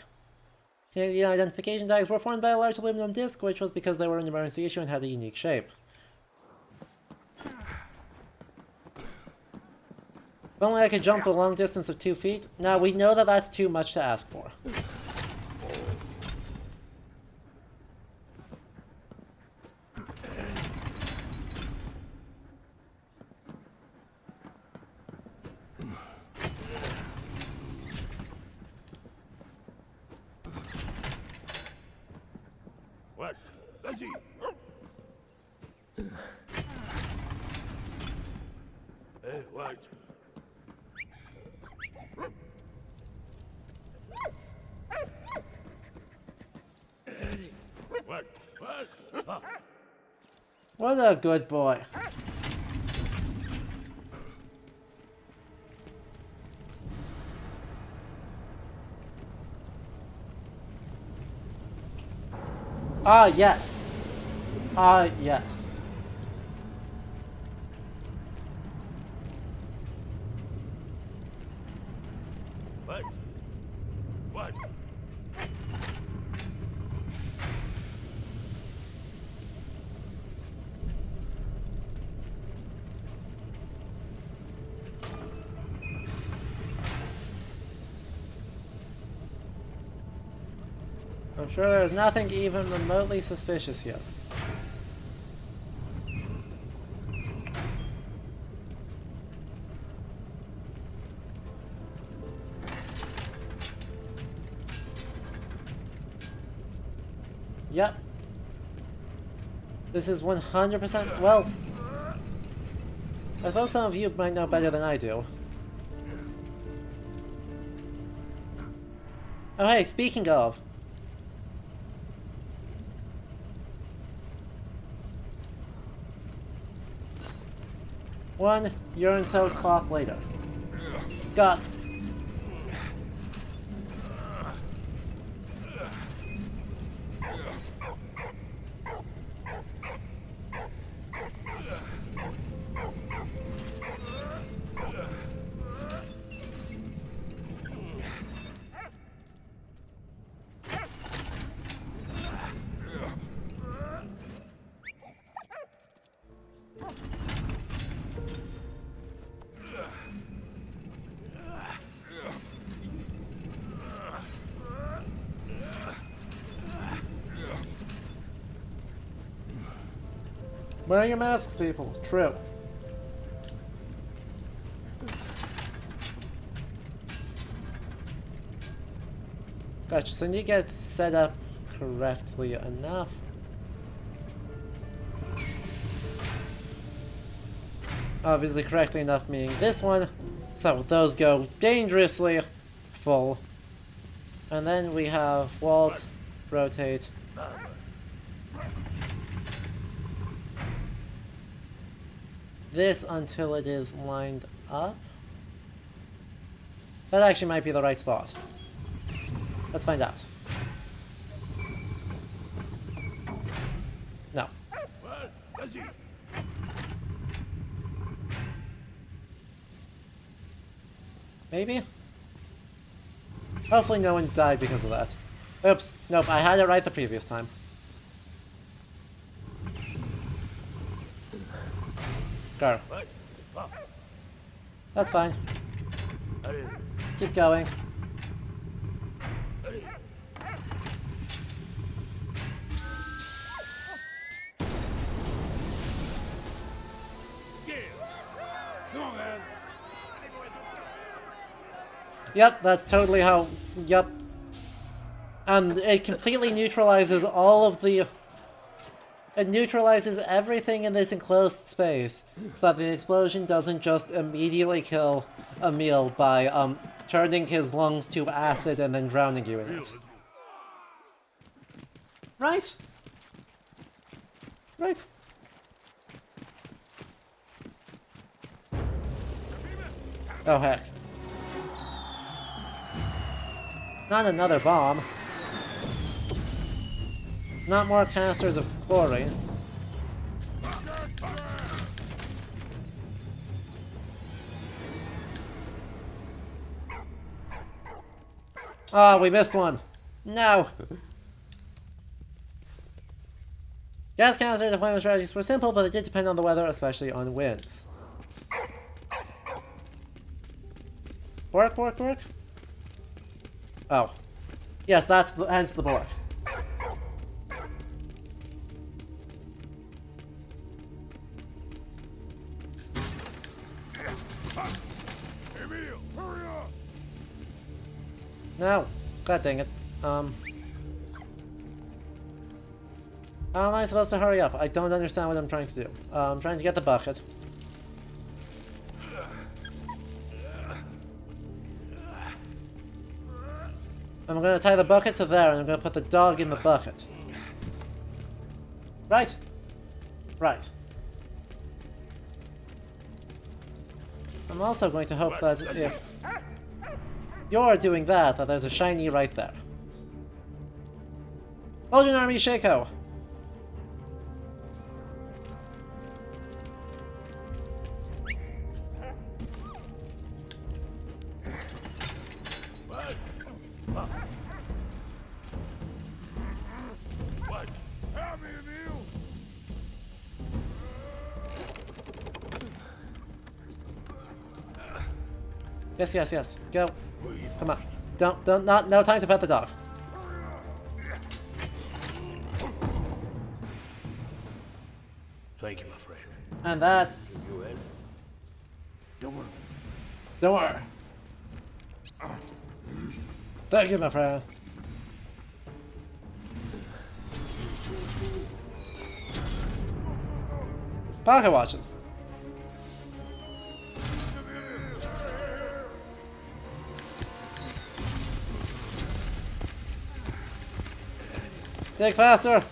Canadian identification tags were formed by a large aluminum disc, which was because they were an emergency issue and had a unique shape. If only I could jump a long distance of 2 feet. Now, we know that that's too much to ask for. What? Vas-y. What? What? Ah. What a good boy. Ah, yes. Ah, yes. What? What? I'm sure there's nothing even remotely suspicious here. Yep. This is 100%, well, I thought some of you might know better than I do. Oh hey, speaking of. One urine-soaked cloth later. Got. Wear your masks, people. True. Gotcha, so you get set up correctly enough. Obviously correctly enough meaning this one. So those go dangerously full. And then we have Walt, rotate. This until it is lined up. That actually might be the right spot. Let's find out. No. What? Vas-y. Maybe? Hopefully no one died because of that. Oops. Nope, I had it right the previous time. Go. What? Ah. That's fine. Allez. Keep going. Allez. Yeah. Come on, man. Yep, that's totally how... Yep. And it completely neutralizes all of the... It neutralizes everything in this enclosed space, so that the explosion doesn't just immediately kill Emil by, turning his lungs to acid and then drowning you in it. Right? Right. Oh heck. Not another bomb. Not more canisters of chlorine. Oh, we missed one. No. Gas canister deployment strategies were simple, but it did depend on the weather, especially on winds. Bork, bork, bork? Oh. Yes, that's hence the bork. Emil, hurry up. No. God dang it. How am I supposed to hurry up? I don't understand what I'm trying to do. I'm trying to get the bucket. I'm gonna tie the bucket to there, and I'm gonna put the dog in the bucket. Right. Right. I'm also going to hope that if you're doing that, that there's a shiny right there. Belgian Army Shaco! What? Help me, Emil! Yes, yes, yes. Go. Come on. Don't, no time to pet the dog. Thank you, my friend. And that... You in? Don't worry. Don't worry. Thank you, my friend. Pocket watches. Dig faster.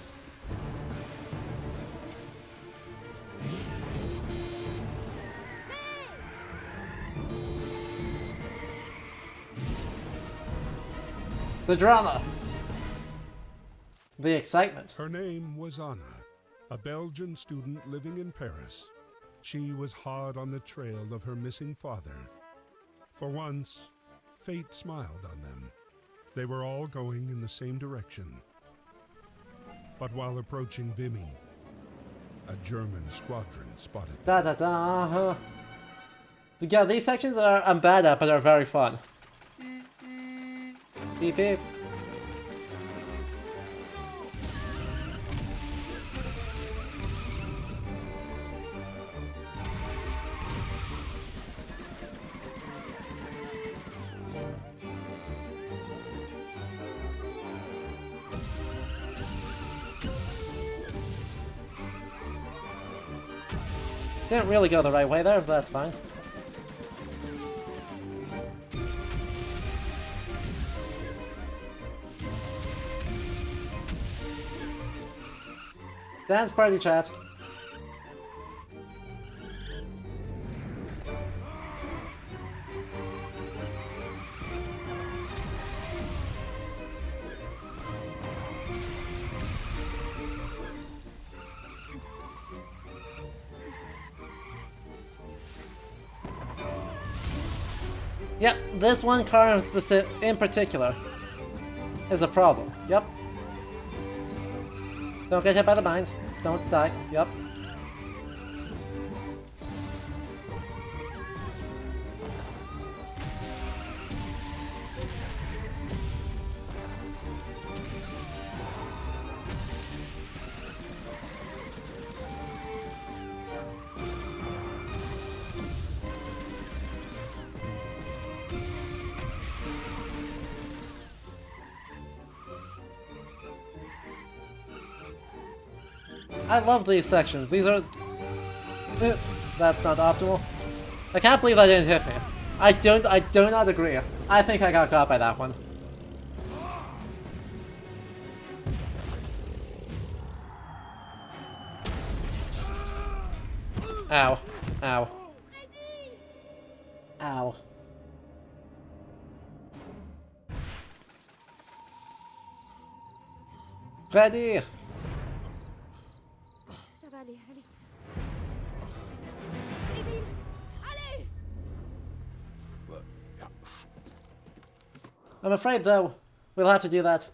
The drama. The excitement. Her name was Anna, a Belgian student living in Paris. She was hard on the trail of her missing father. For once, fate smiled on them. They were all going in the same direction. But while approaching Vimy, a German squadron spotted them. Da da da. Huh. Yeah, these sections I'm bad at, but are very fun. Beep beep. Didn't really go the right way there, but that's fine. Dance party chat. Yep, this one car in particular is a problem. Yep. Don't get hit by the mines. Don't die. Yep. I love these sections. These are... That's not optimal. I can't believe that didn't hit me. I do not agree. I think I got caught by that one. Ow. Ow. Ow. Freddy! Ça va aller, allez. Emile, allez! I'm afraid, though, we'll have to do that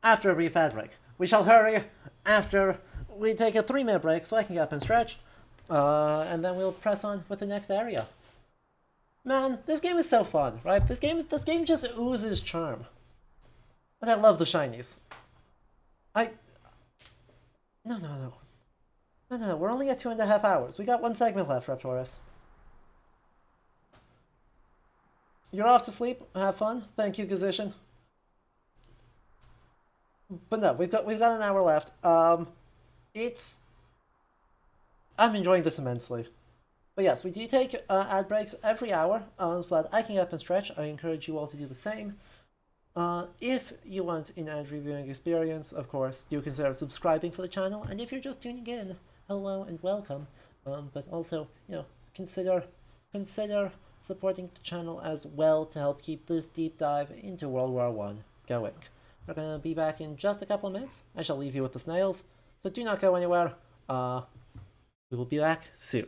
after a brief ad break. We shall hurry after we take a 3-minute break so I can get up and stretch, and then we'll press on with the next area. Man, this game is so fun, right? This game just oozes charm. And I love the shinies. No, we're only at 2.5 hours. We got 1 segment left, Reptoris. You're off to sleep. Have fun. Thank you, Gazishin. But no, we've got an hour left. I'm enjoying this immensely. But yes, we do take ad breaks every hour, so that I can get up and stretch. I encourage you all to do the same. If you want an ad reviewing experience, of course, do consider subscribing for the channel. And if you're just tuning in, hello and welcome. But also, consider supporting the channel as well to help keep this deep dive into World War One going. We're gonna be back in just a couple of minutes. I shall leave you with the snails, so do not go anywhere. We will be back soon.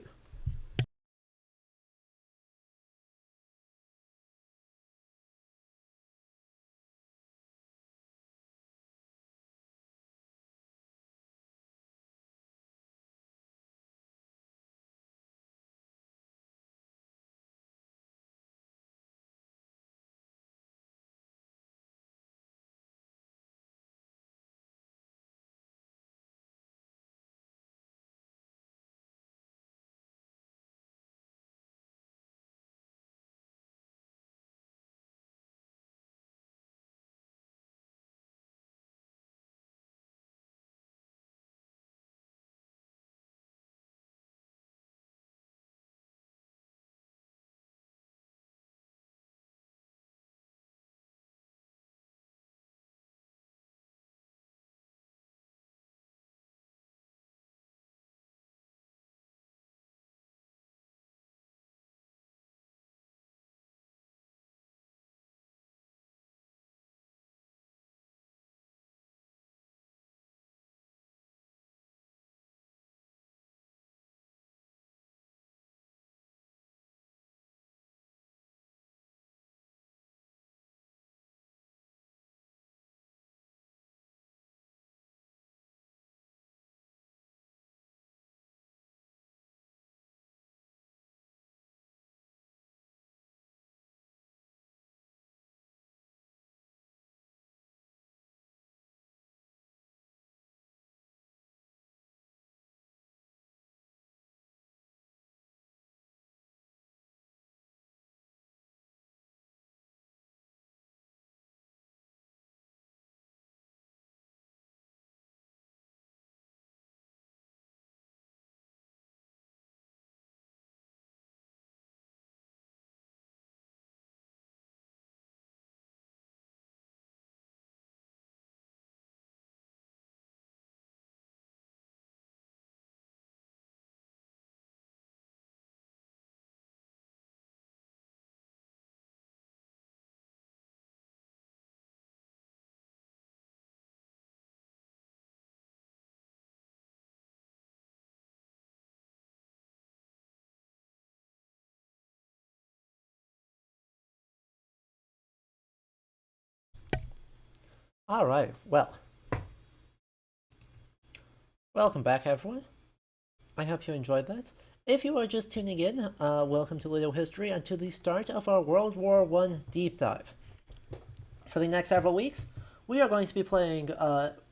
Alright, well. Welcome back, everyone. I hope you enjoyed that. If you are just tuning in, welcome to Little History and to the start of our World War One deep dive. For the next several weeks, we are going to be playing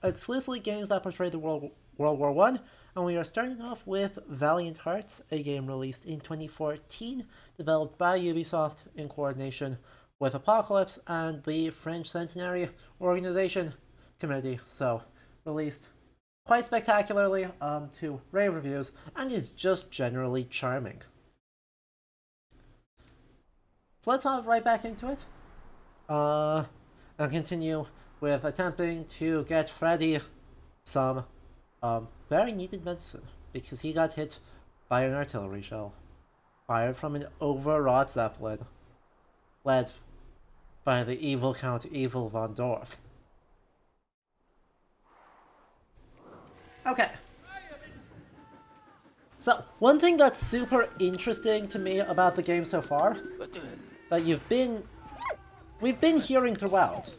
exclusively games that portray the World War One, and we are starting off with Valiant Hearts, a game released in 2014, developed by Ubisoft in coordination with Apocalypse and the French Centenary Organization Committee. So, released quite spectacularly to rave reviews, and is just generally charming. So let's hop right back into it. And continue with attempting to get Freddy some very needed medicine, because he got hit by an artillery shell fired from an overwrought zeppelin led by the evil Count Evil von Dorf. Okay. So, one thing that's super interesting to me about the game so far, that we've been hearing throughout.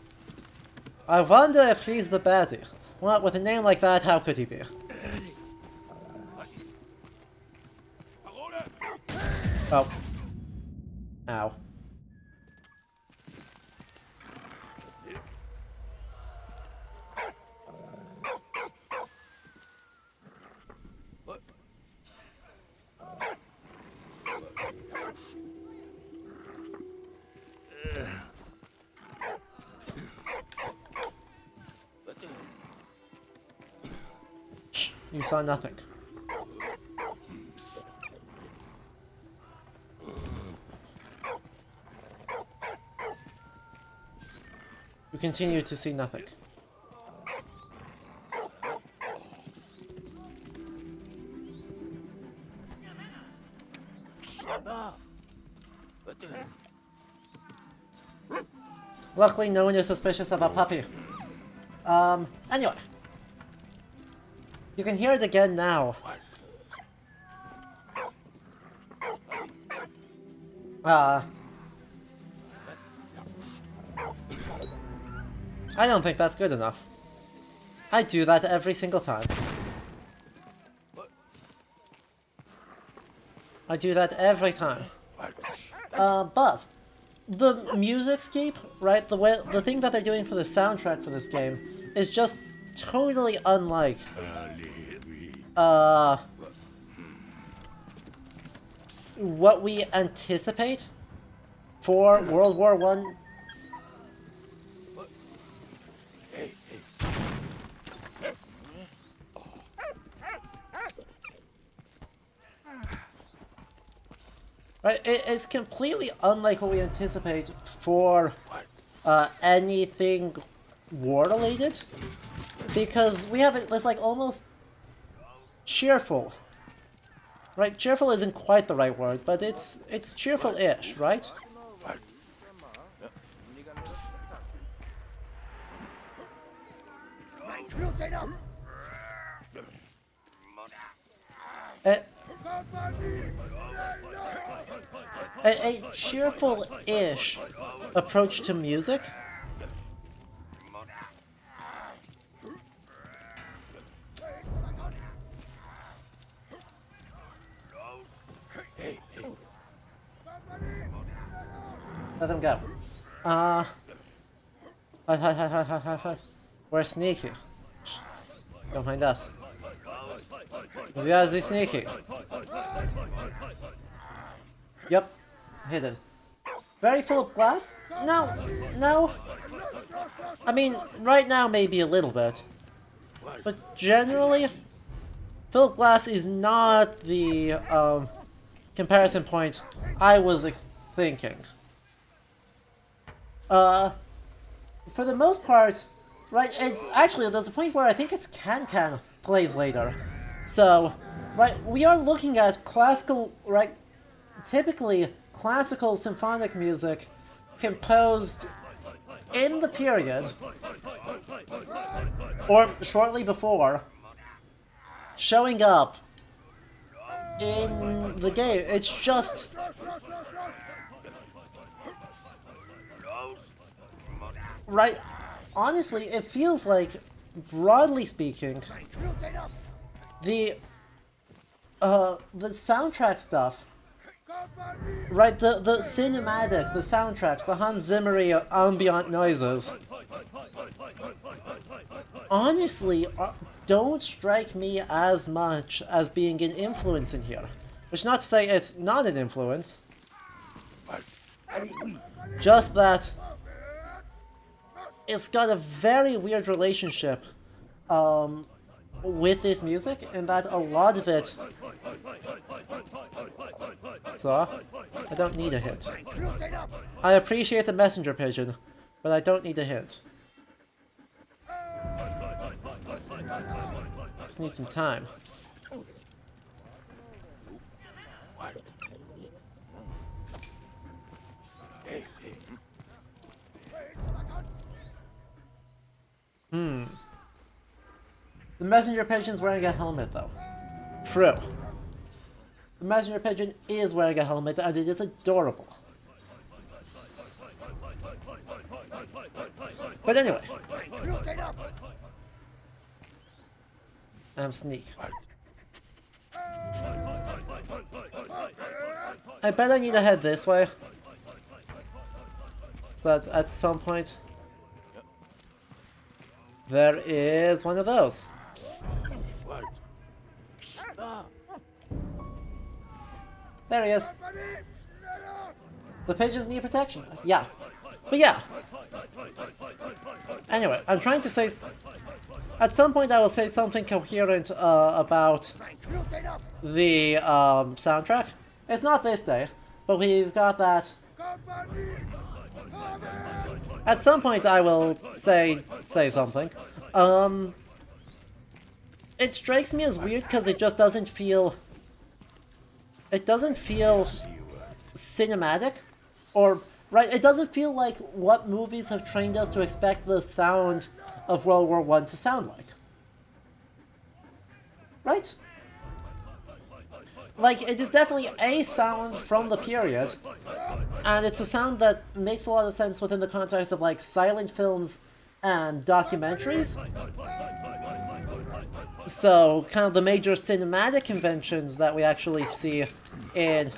I wonder if he's the baddie. Well, with a name like that, how could he be? Oh. Ow. You saw nothing. continue to see nothing. Luckily, no one is suspicious of a puppy. Anyway. You can hear it again now. I don't think that's good enough. I do that every single time. I do that every time. But the musicscape, right? The thing that they're doing for the soundtrack for this game is just totally unlike what we anticipate for World War I. Right, it's completely unlike what we anticipate for anything war-related, because we have it's like almost cheerful. Right, cheerful isn't quite the right word, but it's cheerful-ish, right? A cheerful-ish approach to music. Let them go. We're sneaky. Don't mind us. We are the sneaky. Yep, hidden. Very full of glass? No, no. I mean, right now maybe a little bit. But generally, full of glass is not the comparison point I was thinking. For the most part, right, it's actually, there's a point where I think it's Can plays later. So, right, we are looking at classical, right, typically classical symphonic music composed in the period, or shortly before, showing up in the game. It's just... Right, honestly, it feels like, broadly speaking, the soundtrack stuff, right, the cinematic, the soundtracks, the Hans Zimmery ambient noises, honestly, don't strike me as much as being an influence in here. Which is not to say it's not an influence, just that it's got a very weird relationship with this music, in that a lot of it... So, I don't need a hint. I appreciate the messenger pigeon, but I don't need a hint. Just need some time. The messenger pigeon's wearing a helmet, though. True. The messenger pigeon is wearing a helmet, and it is adorable. But anyway. I'm sneak. I bet I need to head this way. So that at some point... there is one of those. There he is. The pigeons need protection. Yeah. But yeah. Anyway, I'm trying to say... At some point I will say something coherent about the soundtrack. It's not this day, but we've got that... At some point I will say something. It strikes me as weird because it just doesn't feel... It doesn't feel cinematic, or... Right, it doesn't feel like what movies have trained us to expect the sound of World War I to sound like. Right? Like, it is definitely a sound from the period, and it's a sound that makes a lot of sense within the context of, like, silent films and documentaries. So, kind of the major cinematic conventions that we actually see in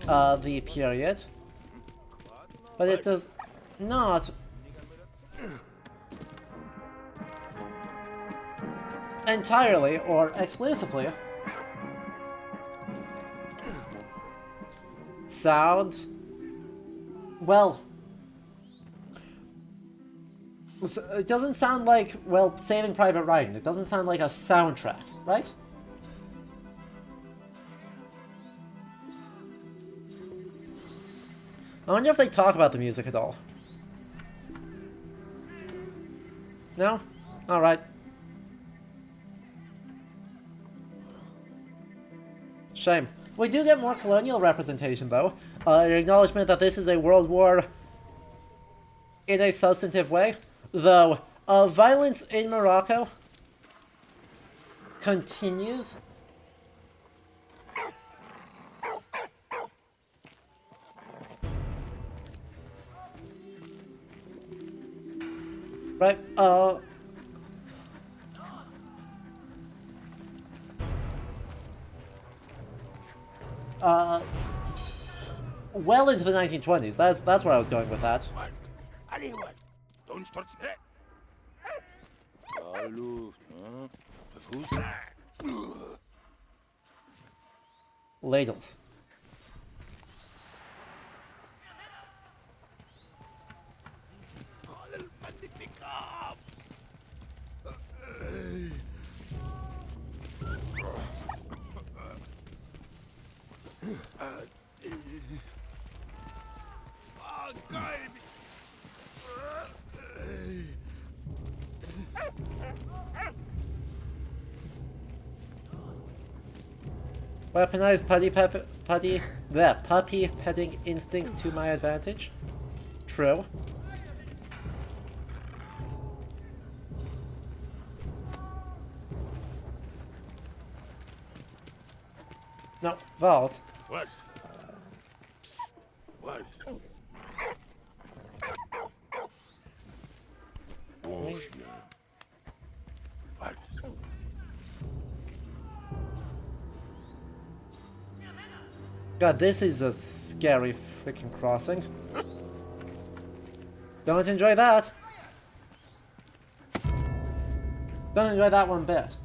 the period. But it does not entirely or exclusively sound, well, it doesn't sound like, well, Saving Private Ryan. It doesn't sound like a soundtrack, right? I wonder if they talk about the music at all. No? Alright. Shame. We do get more colonial representation, though. An acknowledgement that this is a world war in a substantive way. Though, violence in Morocco continues. Right, well into the 1920s. That's where I was going with that. Anyone, don't start that. Ladles. Weaponize puppy petting instincts to my advantage. True. No, Vault. What? What? Bullshit. What? God, this is a scary freaking crossing. Don't enjoy that. Don't enjoy that one bit.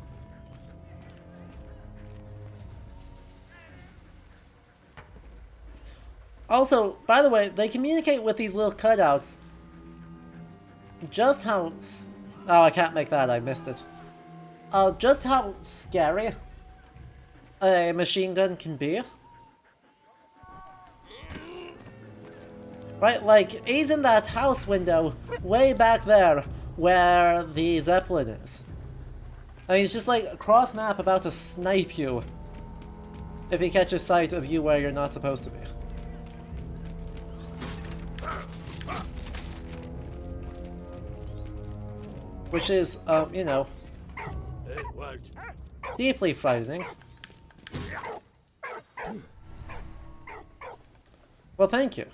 Also, by the way, they communicate with these little cutouts just how... Oh, I can't make that, I missed it. Just how scary a machine gun can be. Right, like, he's in that house window way back there where the Zeppelin is. And he's just like cross map about to snipe you if he catches sight of you where you're not supposed to be. Which is, you know, deeply frightening. Well, thank you.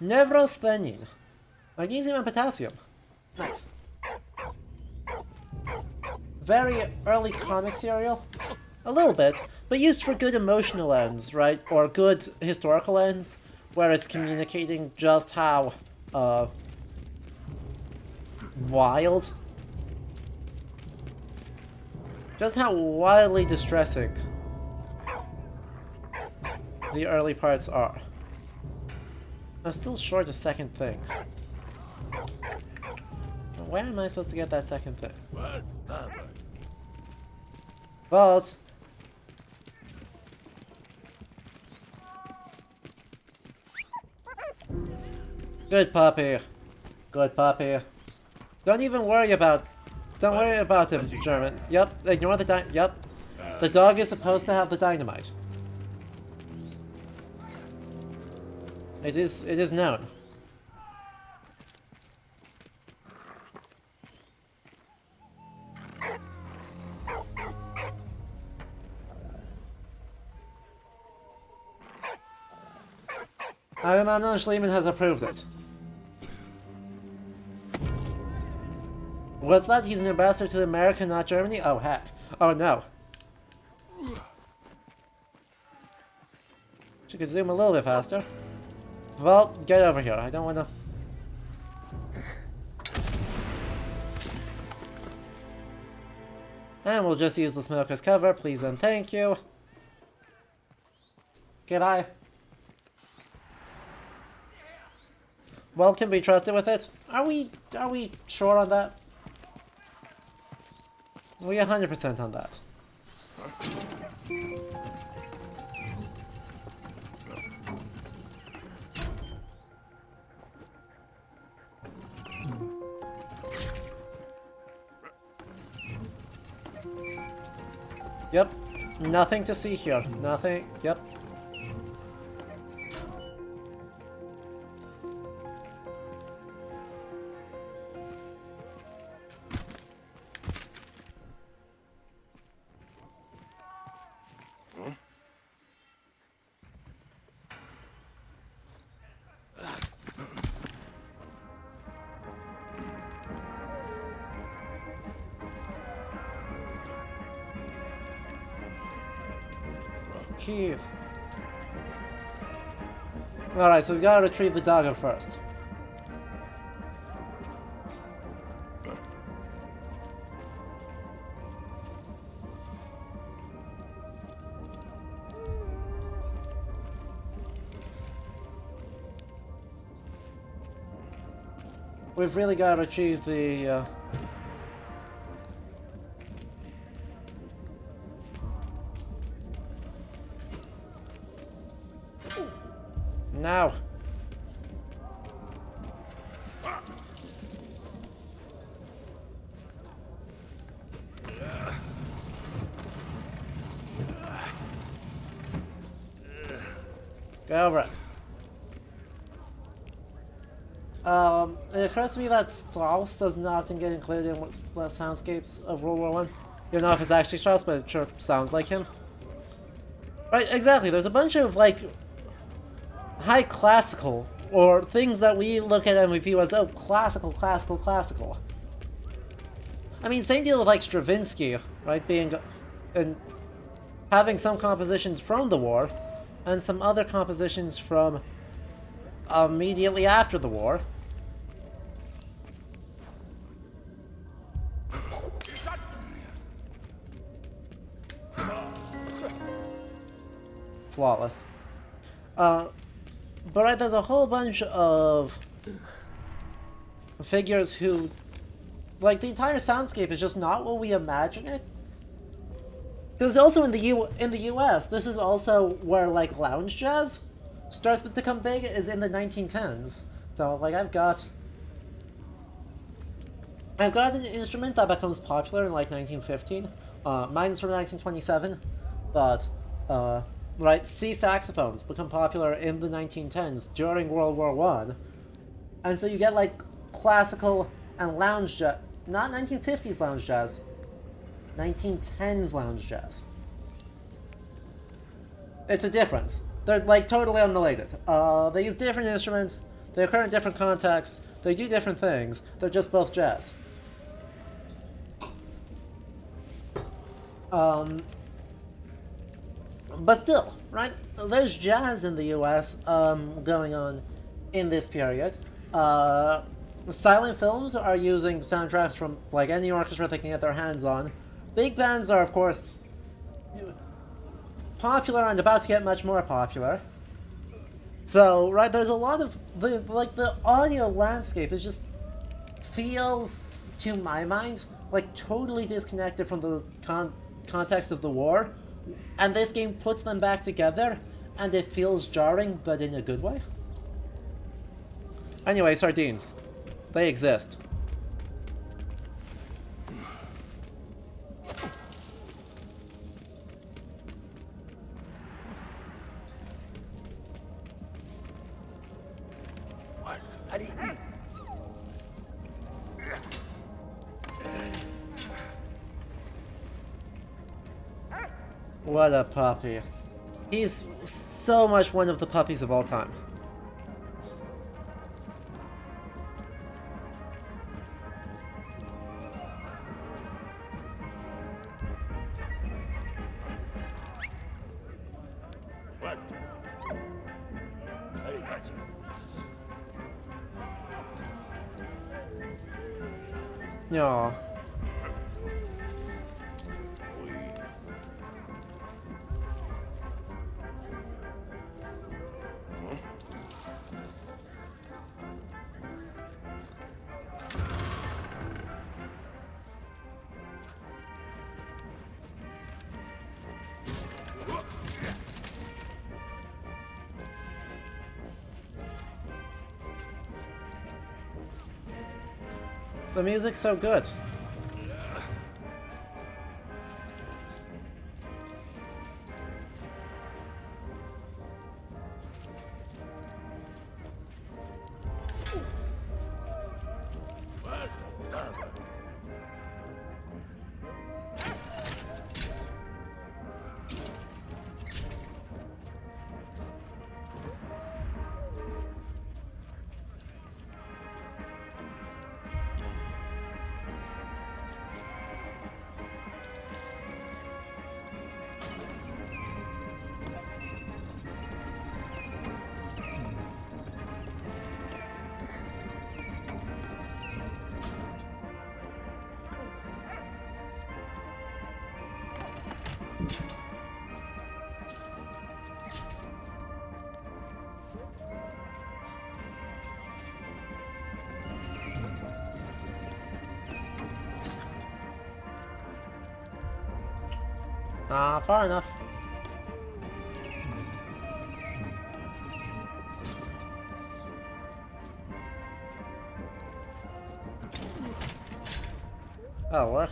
Nevrosthenin. Magnesium and potassium. Nice. Very early comic serial. A little bit, but used for good emotional ends, right? Or good historical ends, where it's communicating just how, wild. Just how wildly distressing the early parts are. I'm still short a second thing. Where am I supposed to get that second thing? Vault! Good puppy. Good puppy. Don't even worry about... Don't worry about him, German. Yep, ignore the yep. The dog is supposed to have the dynamite. It is known. Agamemnon Schliemann has approved it. What's that? He's an ambassador to America, not Germany? Oh, heck. Oh, no. She could zoom a little bit faster. Well, get over here. I don't want to... And we'll just use the smoke as cover, please and thank you. Goodbye. Well, can we trust it with it? Are we sure on that? Are we 100% on that? Yep. Nothing to see here. Nothing. Yep. Keys. Alright, so we gotta retrieve the doggo first. We've really gotta retrieve the now. Go over it. It occurs to me that Strauss doesn't often get included in the soundscapes of World War I. You don't know if it's actually Strauss, but it sure sounds like him. Right, exactly. There's a bunch of, like, high classical, or things that we look at and we view as, oh, classical. I mean, same deal with, like, Stravinsky, right, being, and having some compositions from the war, and some other compositions from immediately after the war. Flawless. But right, there's a whole bunch of figures who, like, the entire soundscape is just not what we imagine it. Because also in the U.S., this is also where, like, lounge jazz starts to become big, is in the 1910s. So, like, I've got an instrument that becomes popular in, like, 1915. Mine's from 1927, but, right, C saxophones become popular in the 1910s during World War I. And so you get, like, classical and lounge jazz, not 1950s lounge jazz, 1910s lounge jazz. It's a difference. They're, like, totally unrelated. They use different instruments, they occur in different contexts, they do different things, they're just both jazz. But still, right, there's jazz in the US going on in this period. Silent films are using soundtracks from, like, any orchestra they can get their hands on. Big bands are, of course, popular and about to get much more popular. So, right, there's a lot of, the audio landscape is just feels, to my mind, like totally disconnected from the context of the war. And this game puts them back together, and it feels jarring, but in a good way. Anyway, sardines. They exist. Voilà. Allez, vite. What a puppy. He's so much one of the puppies of all time. Voilà. Allez, vas-y. Aw. Oui. The music's so good. Far enough. That'll work.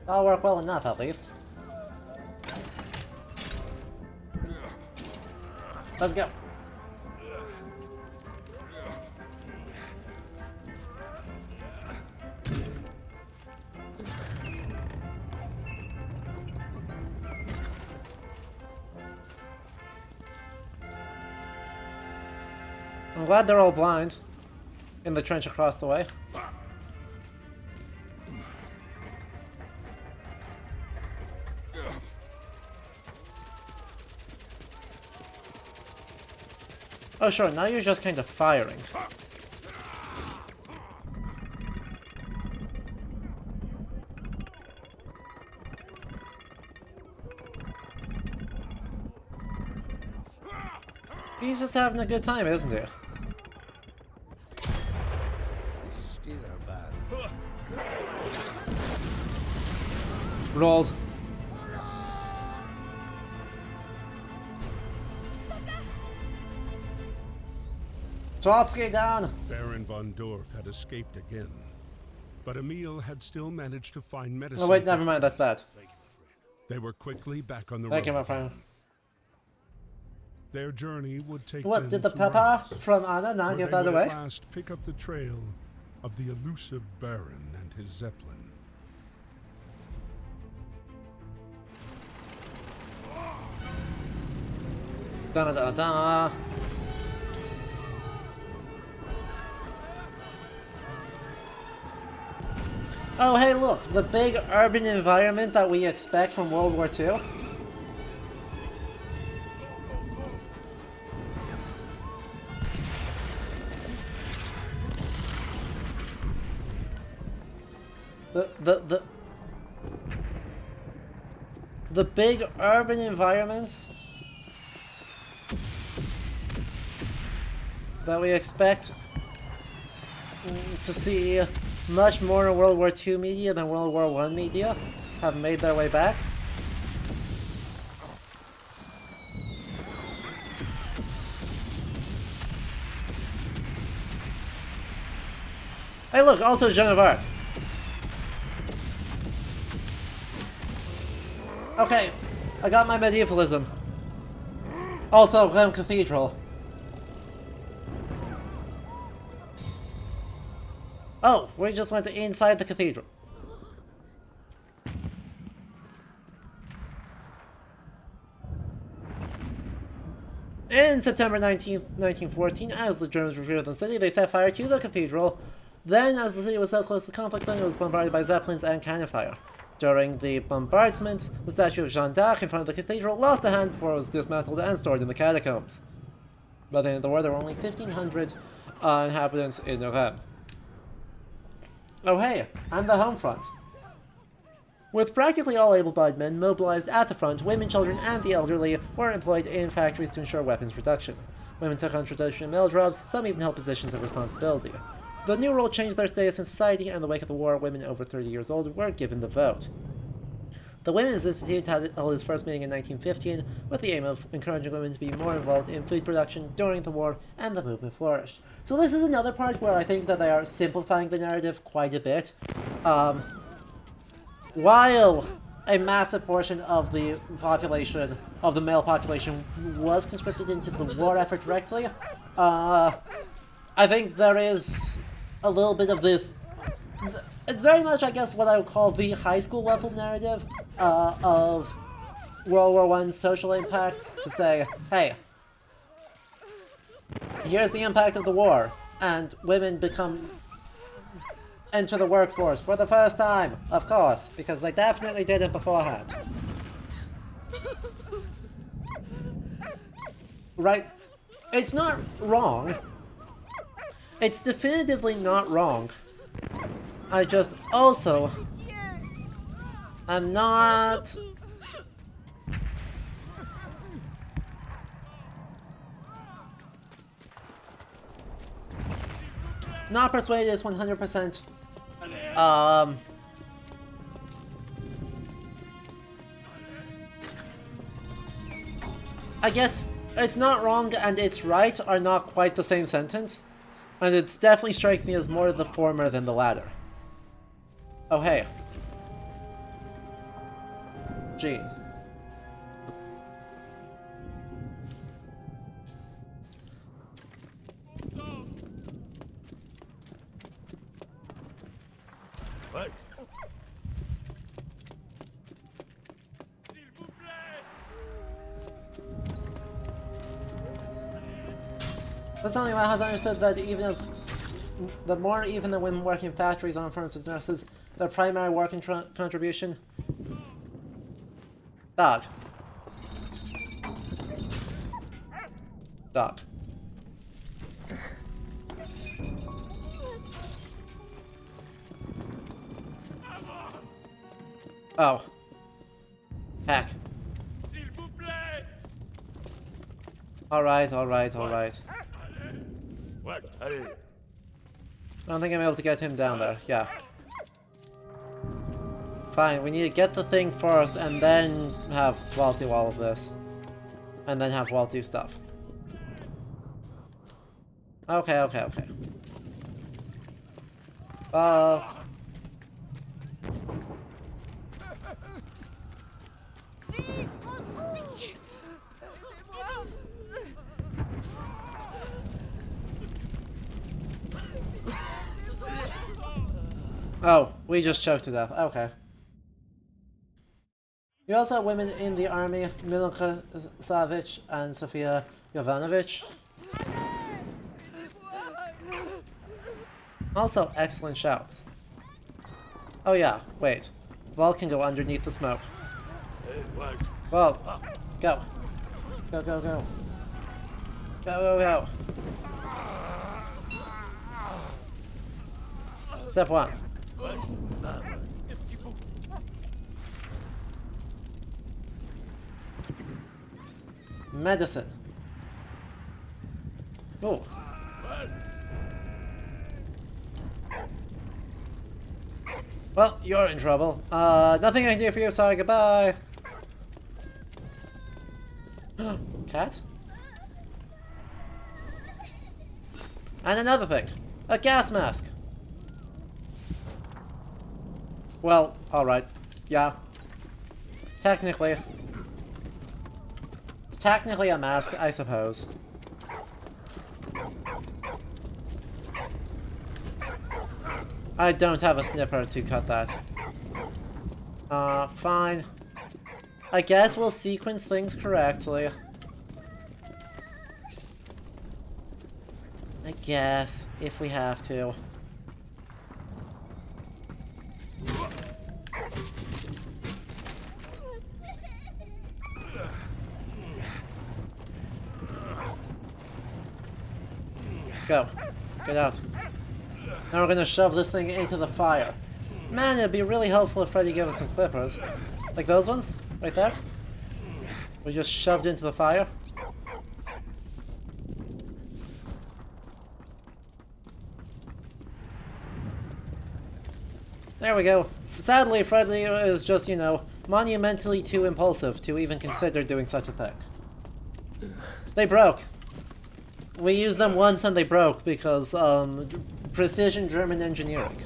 That'll work well enough, at least. Let's go. I'm glad they're all blind in the trench across the way. Oh sure, now you're just kind of firing. He's just having a good time, isn't he? Skills are bad. Rolled. Trotsky down! Baron von Dorf had escaped again, but Emil had still managed to find medicine. Oh wait, never mind, that's bad. They were quickly back on the Thank you, road my friend. again. Their journey would take What, them did the to pepper Reims, from Anna not where get they that would away? at last pick up the trail of the elusive Baron and his Zeppelin. Da da da. Oh hey look, the big urban environment that we expect from World War II. The big urban environments that we expect to see much more in World War II media than World War I media have made their way back. Hey look, also Joan of Arc. Okay, I got my medievalism. Also, Rome Cathedral. Oh, we just went inside the cathedral. In September 19th, 1914, as the Germans retreated the city, they set fire to the cathedral. Then, as the city was so close to the conflict zone, it was bombarded by zeppelins and cannon fire. During the bombardment, the statue of Jeanne d'Arc in front of the cathedral lost a hand before it was dismantled and stored in the catacombs. By the end of the war, there were only 1,500 inhabitants in Rome. Oh hey, and the home front. With practically all able-bodied men mobilized at the front, women, children, and the elderly were employed in factories to ensure weapons production. Women took on traditional male jobs, some even held positions of responsibility. The new rule changed their status in society, and in the wake of the war, women over 30 years old were given the vote. The Women's Institute held its first meeting in 1915 with the aim of encouraging women to be more involved in food production during the war, and the movement flourished. So this is another part where I think that they are simplifying the narrative quite a bit. While a massive portion of the population, of the male population, was conscripted into the war effort directly, I think there is a little bit of this. It's very much, I guess, what I would call the high school level narrative of World War I's social impacts, to say, hey, here's the impact of the war, and women enter the workforce for the first time, of course, because they definitely did it beforehand. Right? It's not wrong. It's definitively not wrong. I just also am not persuaded it's 100% I guess it's not wrong and it's right are not quite the same sentence, and it definitely strikes me as more the former than the latter. Oh hey. Jeez. What? But something about has understood that even as the more even the women working in factories, on furnaces, nurses, their primary working contribution. Dog. Dog. Oh. Heck. Alright, alright, alright. What? Allez. I don't think I'm able to get him down there. Yeah. Fine, we need to get the thing first and then have Walt do all of this. And then have Walt do stuff. Okay, okay, okay. Oh, we just choked to death. Okay. You also have women in the army, Milenka Savic and Sofia Jovanovic. Also, excellent shouts. Oh yeah, wait. Vol can go underneath the smoke. Hey, what? Vol, go. Go, go, go. Go, go, go. Step 1. Medicine. Oh. Well, you're in trouble. Nothing I can do for you, sorry, goodbye. Cat? And another thing. A gas mask. Well, alright. Yeah. Technically. Technically a mask, I suppose. I don't have a snipper to cut that. Fine. I guess we'll sequence things correctly. I guess, if we have to. Go. Get out. Now we're gonna shove this thing into the fire. Man, it'd be really helpful if Freddy gave us some clippers. Like those ones? Right there? We just shoved into the fire. There we go. Sadly, Freddy is just, you know, monumentally too impulsive to even consider doing such a thing. They broke. We used them once and they broke because, precision German engineering.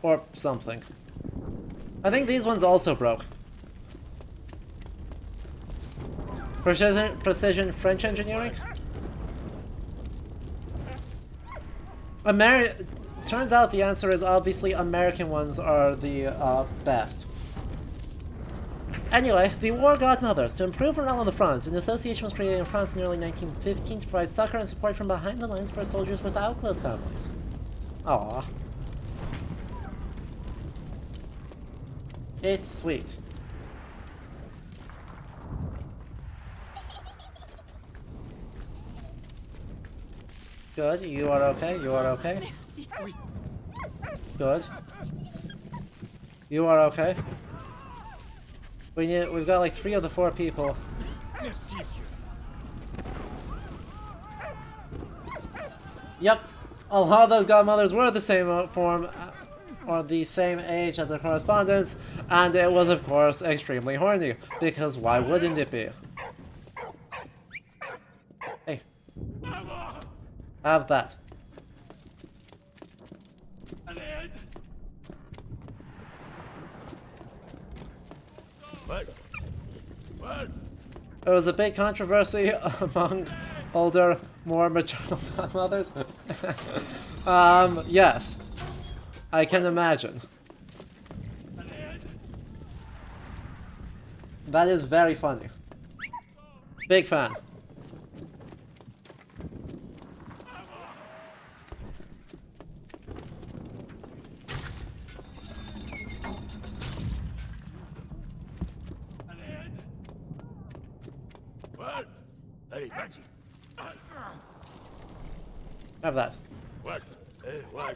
Or something. I think these ones also broke. Precision French engineering? Turns out the answer is obviously American ones are the best. Anyway, the war got others. To improve morale on the front, an association was created in France in early 1915 to provide succor and support from behind the lines for soldiers without close families. Aww. It's sweet. Good, you are okay, you are okay. Good. You are okay. We've got like 3 of the 4 people. Yep. A lot of those godmothers were the same form, or the same age as their correspondents, and it was of course extremely horny, because why wouldn't it be? Hey. Have that. What? What? There was a big controversy among older, more maternal godmothers. Yes. I can imagine. That is very funny. Big fan. What? Hey, Patsy. Have that. What? What?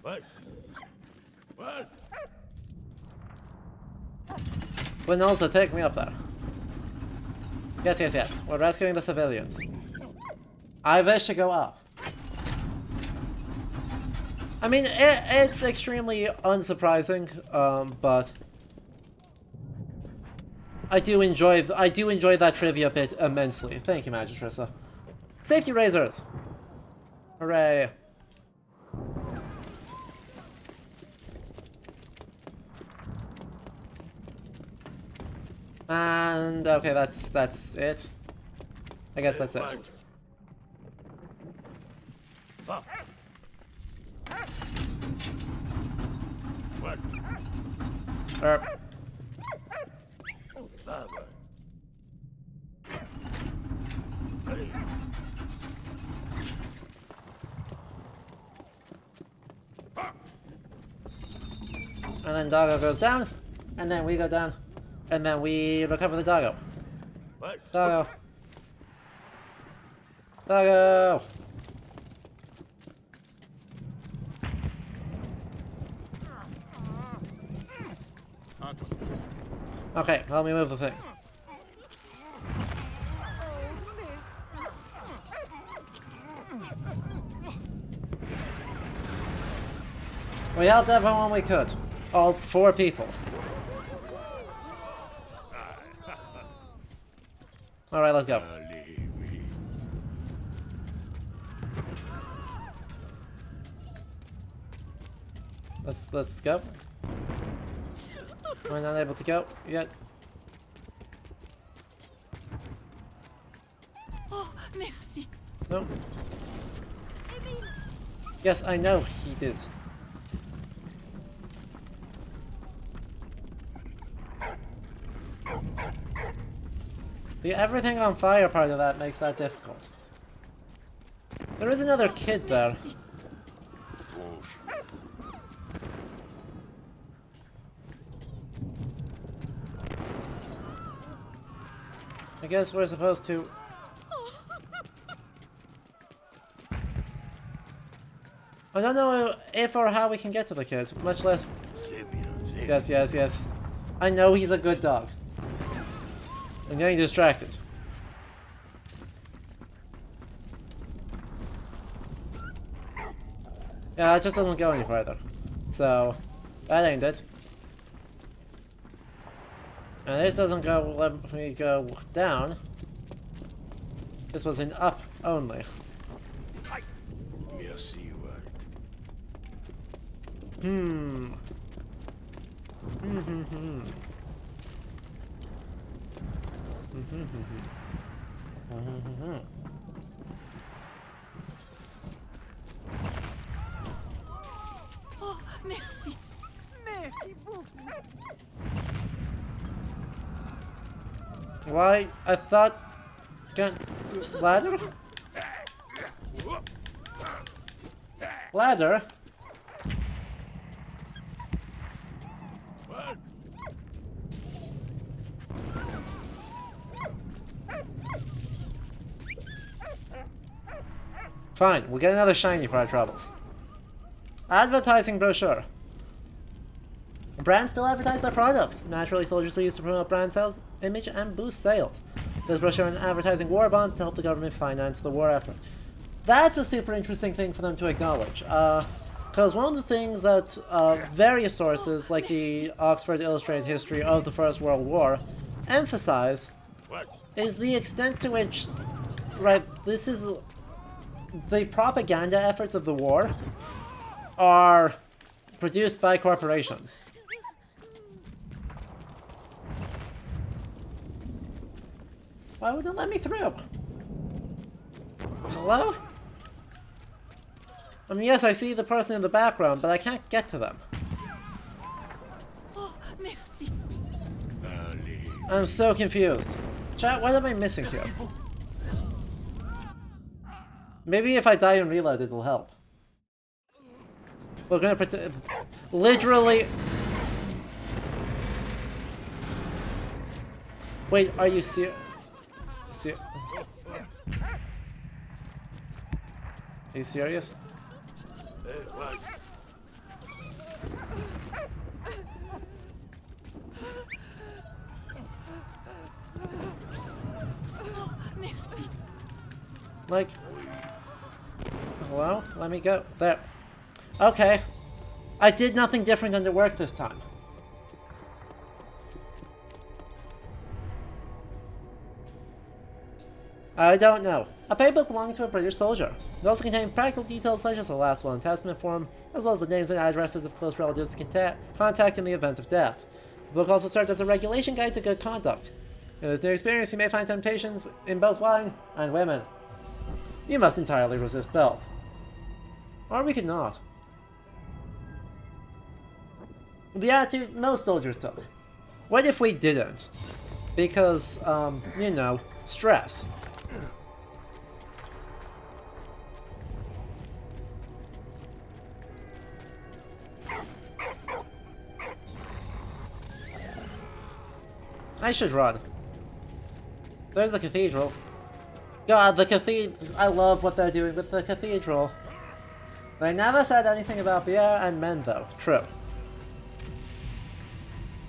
What? What? But also, take me up there. Yes, yes, yes. We're rescuing the civilians. I wish to go up. I mean, it's extremely unsurprising, but I do enjoy that trivia bit immensely. Thank you, Magistressa. Safety razors! Hooray! And okay, that's it. I guess that's it. What? Hey. And then doggo goes down, and then we go down, and then we recover the doggo. What? Doggo. Doggo! Okay, let me move the thing. We helped everyone we could. all 4 people. Alright, let's go. Let's go. We're not able to go yet. Oh, merci. No. Yes, I know he did. The everything on fire part of that makes that difficult. There is another kid there. I guess we're supposed to... I don't know if or how we can get to the kid, much less... Yes, yes, yes. I know he's a good dog. I'm getting distracted. Yeah, it just doesn't go any further. So, that ain't it. And this doesn't go, let me go down. This was an up only. Merci, Walt. Oh, merci. Merci beaucoup. Why? I thought... Ladder? Ladder? What? Fine, we'll get another shiny for our troubles. Advertising brochure. Brands still advertise their products. Naturally, soldiers will use to promote brand sales, image, and boost sales. This brochure and advertising war bonds to help the government finance the war effort. That's a super interesting thing for them to acknowledge. Because one of the things that various sources, like the Oxford Illustrated History of the First World War, emphasize is the extent to which, right, this is the propaganda efforts of the war are produced by corporations. Why would it let me through? Hello? I mean, yes, I see the person in the background, but I can't get to them. Oh, merci. I'm so confused. Chat, what am I missing here? Maybe if I die and reload, it'll help. We're gonna pretend... Literally... Wait, are you serious? Are you serious? Like... Hello? Let me go. There. Okay. I did nothing different than to work this time. I don't know. A playbook belonging to a British soldier. It also contained practical details such as the last will and testament form, as well as the names and addresses of close relatives to contact in the event of death. The book also served as a regulation guide to good conduct. In this new experience, you may find temptations in both wine and women. You must entirely resist both. Or we could not. The attitude most soldiers took. What if we didn't? Because, you know, stress. I should run. There's the cathedral. God, the cathedral. I love what they're doing with the cathedral. They never said anything about beer and men, though. True.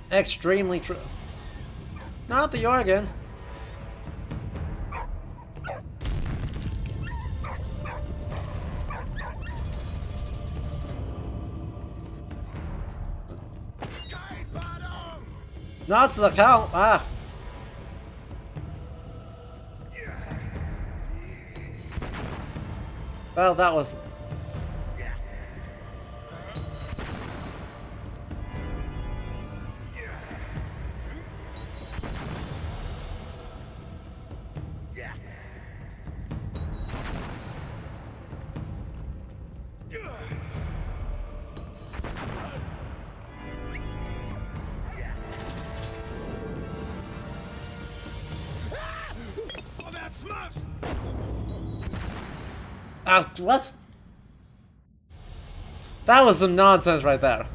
Extremely true. Not the organ. Not to the count. Ah. Well, that was... Ah, what? That was some nonsense right there.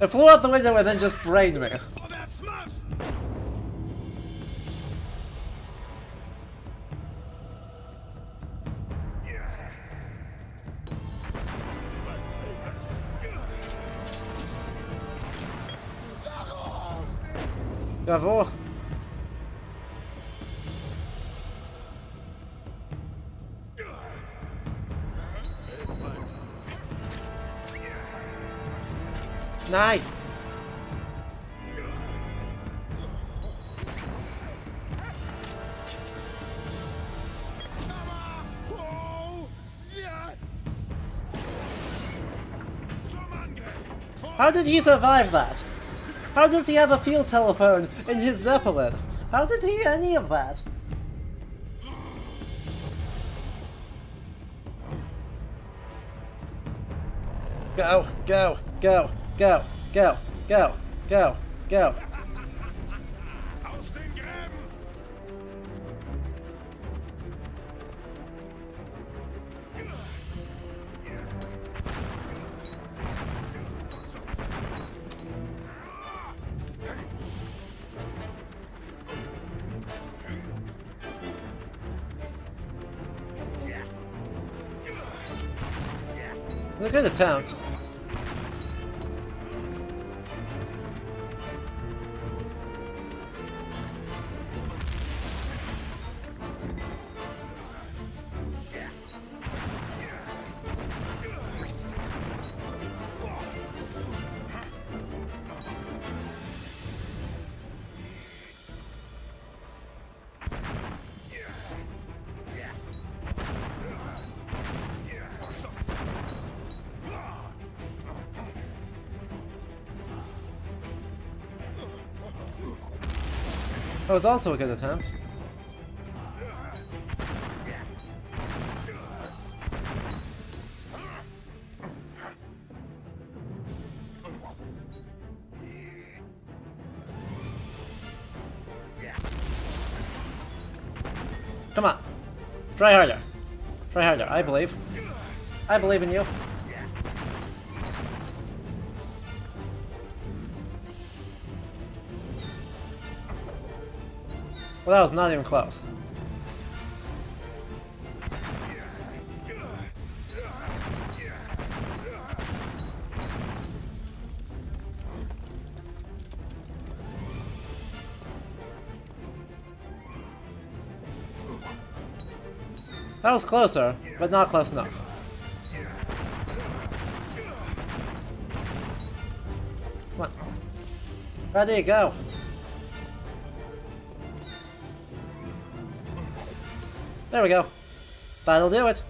It flew out the window and then just brained me. Bravo. Nice. How did he survive that? How does he have a field telephone in his Zeppelin? How did he any of that? Go, go, go, go, go, go, go, go. A good attempt. That was also a good attempt. Come on. Try harder. Try harder. I believe. I believe in you. Well, that was not even close. That was closer, but not close enough. Come on. Ready, go. There we go. That'll do it.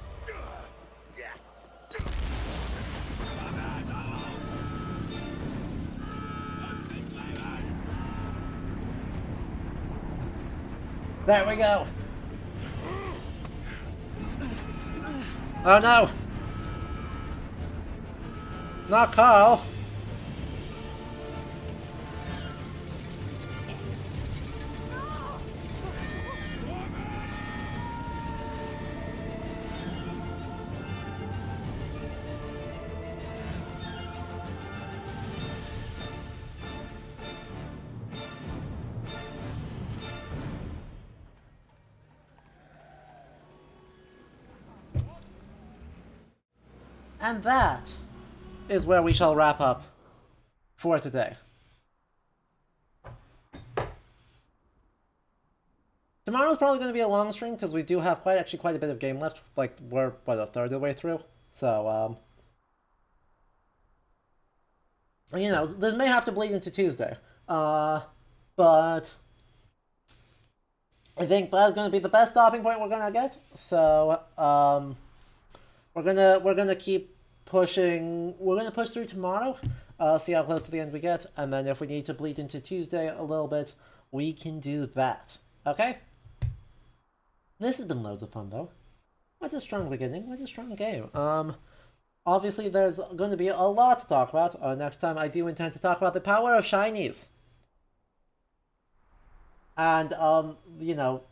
There we go. Oh no. Not Carl. And that is where we shall wrap up for today. tomorrow's probably going to be a long stream because we do have quite a bit of game left. Like, we're, what, a third of the way through? So, you know, this may have to bleed into Tuesday. But I think that's going to be the best stopping point we're going to get. So, we're gonna keep pushing. We're gonna push through tomorrow. See how close to the end we get, and then if we need to bleed into Tuesday a little bit, we can do that. Okay? This has been loads of fun though. What a strong beginning. What a strong game. Obviously there's going to be a lot to talk about. Next time I do intend to talk about the power of shinies. And you know,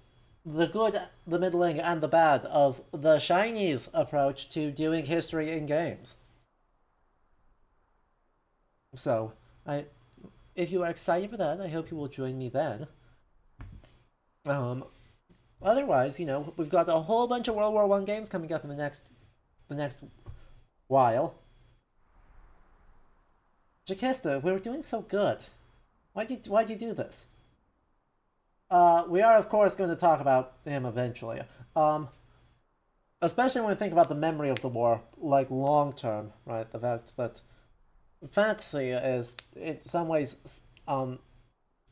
the good, the middling, and the bad of the shinies approach to doing history in games. So, if you are excited for that, I hope you will join me then. Otherwise, you know, we've got a whole bunch of World War I games coming up in the next while. Jakista, we were doing so good. Why'd you do this? We are, of course, going to talk about him eventually. Especially when we think about the memory of the war, like, long-term, right? The fact that fantasy is, in some ways,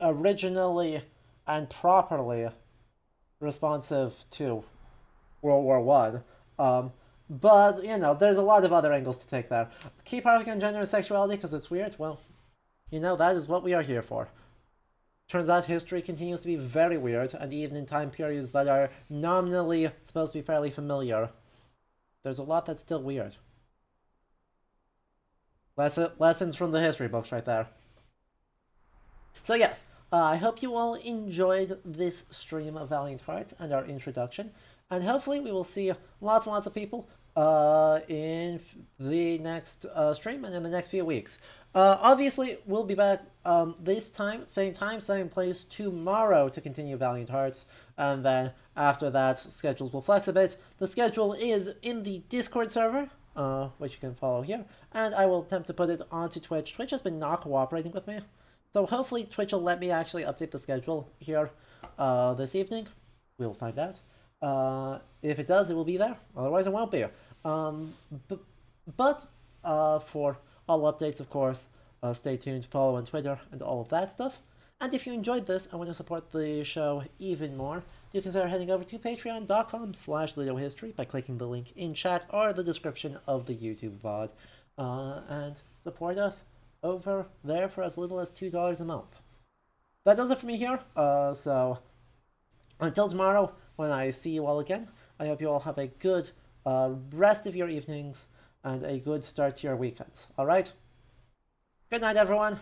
originally and properly responsive to World War I. But, you know, there's a lot of other angles to take there. Keep arguing on gender and sexuality because it's weird? Well, you know, that is what we are here for. Turns out history continues to be very weird, and even in time periods that are nominally supposed to be fairly familiar, there's a lot that's still weird. Lessons from the history books right there. So yes, I hope you all enjoyed this stream of Valiant Hearts and our introduction, and hopefully we will see lots and lots of people in the next stream and in the next few weeks. Obviously, we'll be back this time, same place tomorrow to continue Valiant Hearts, and then after that, schedules will flex a bit. The schedule is in the Discord server, which you can follow here, and I will attempt to put it onto Twitch. Twitch has been not cooperating with me, so hopefully Twitch will let me actually update the schedule here this evening. We'll find out. If it does, it will be there. Otherwise, it won't be. But for all updates, of course, stay tuned, follow on Twitter, and all of that stuff. And if you enjoyed this and want to support the show even more, do consider heading over to patreon.com/LudoHistory by clicking the link in chat or the description of the YouTube VOD. And support us over there for as little as $2 a month. That does it for me here. So until tomorrow, when I see you all again, I hope you all have a good rest of your evenings and a good start to your weekends. Alright? Good night, everyone.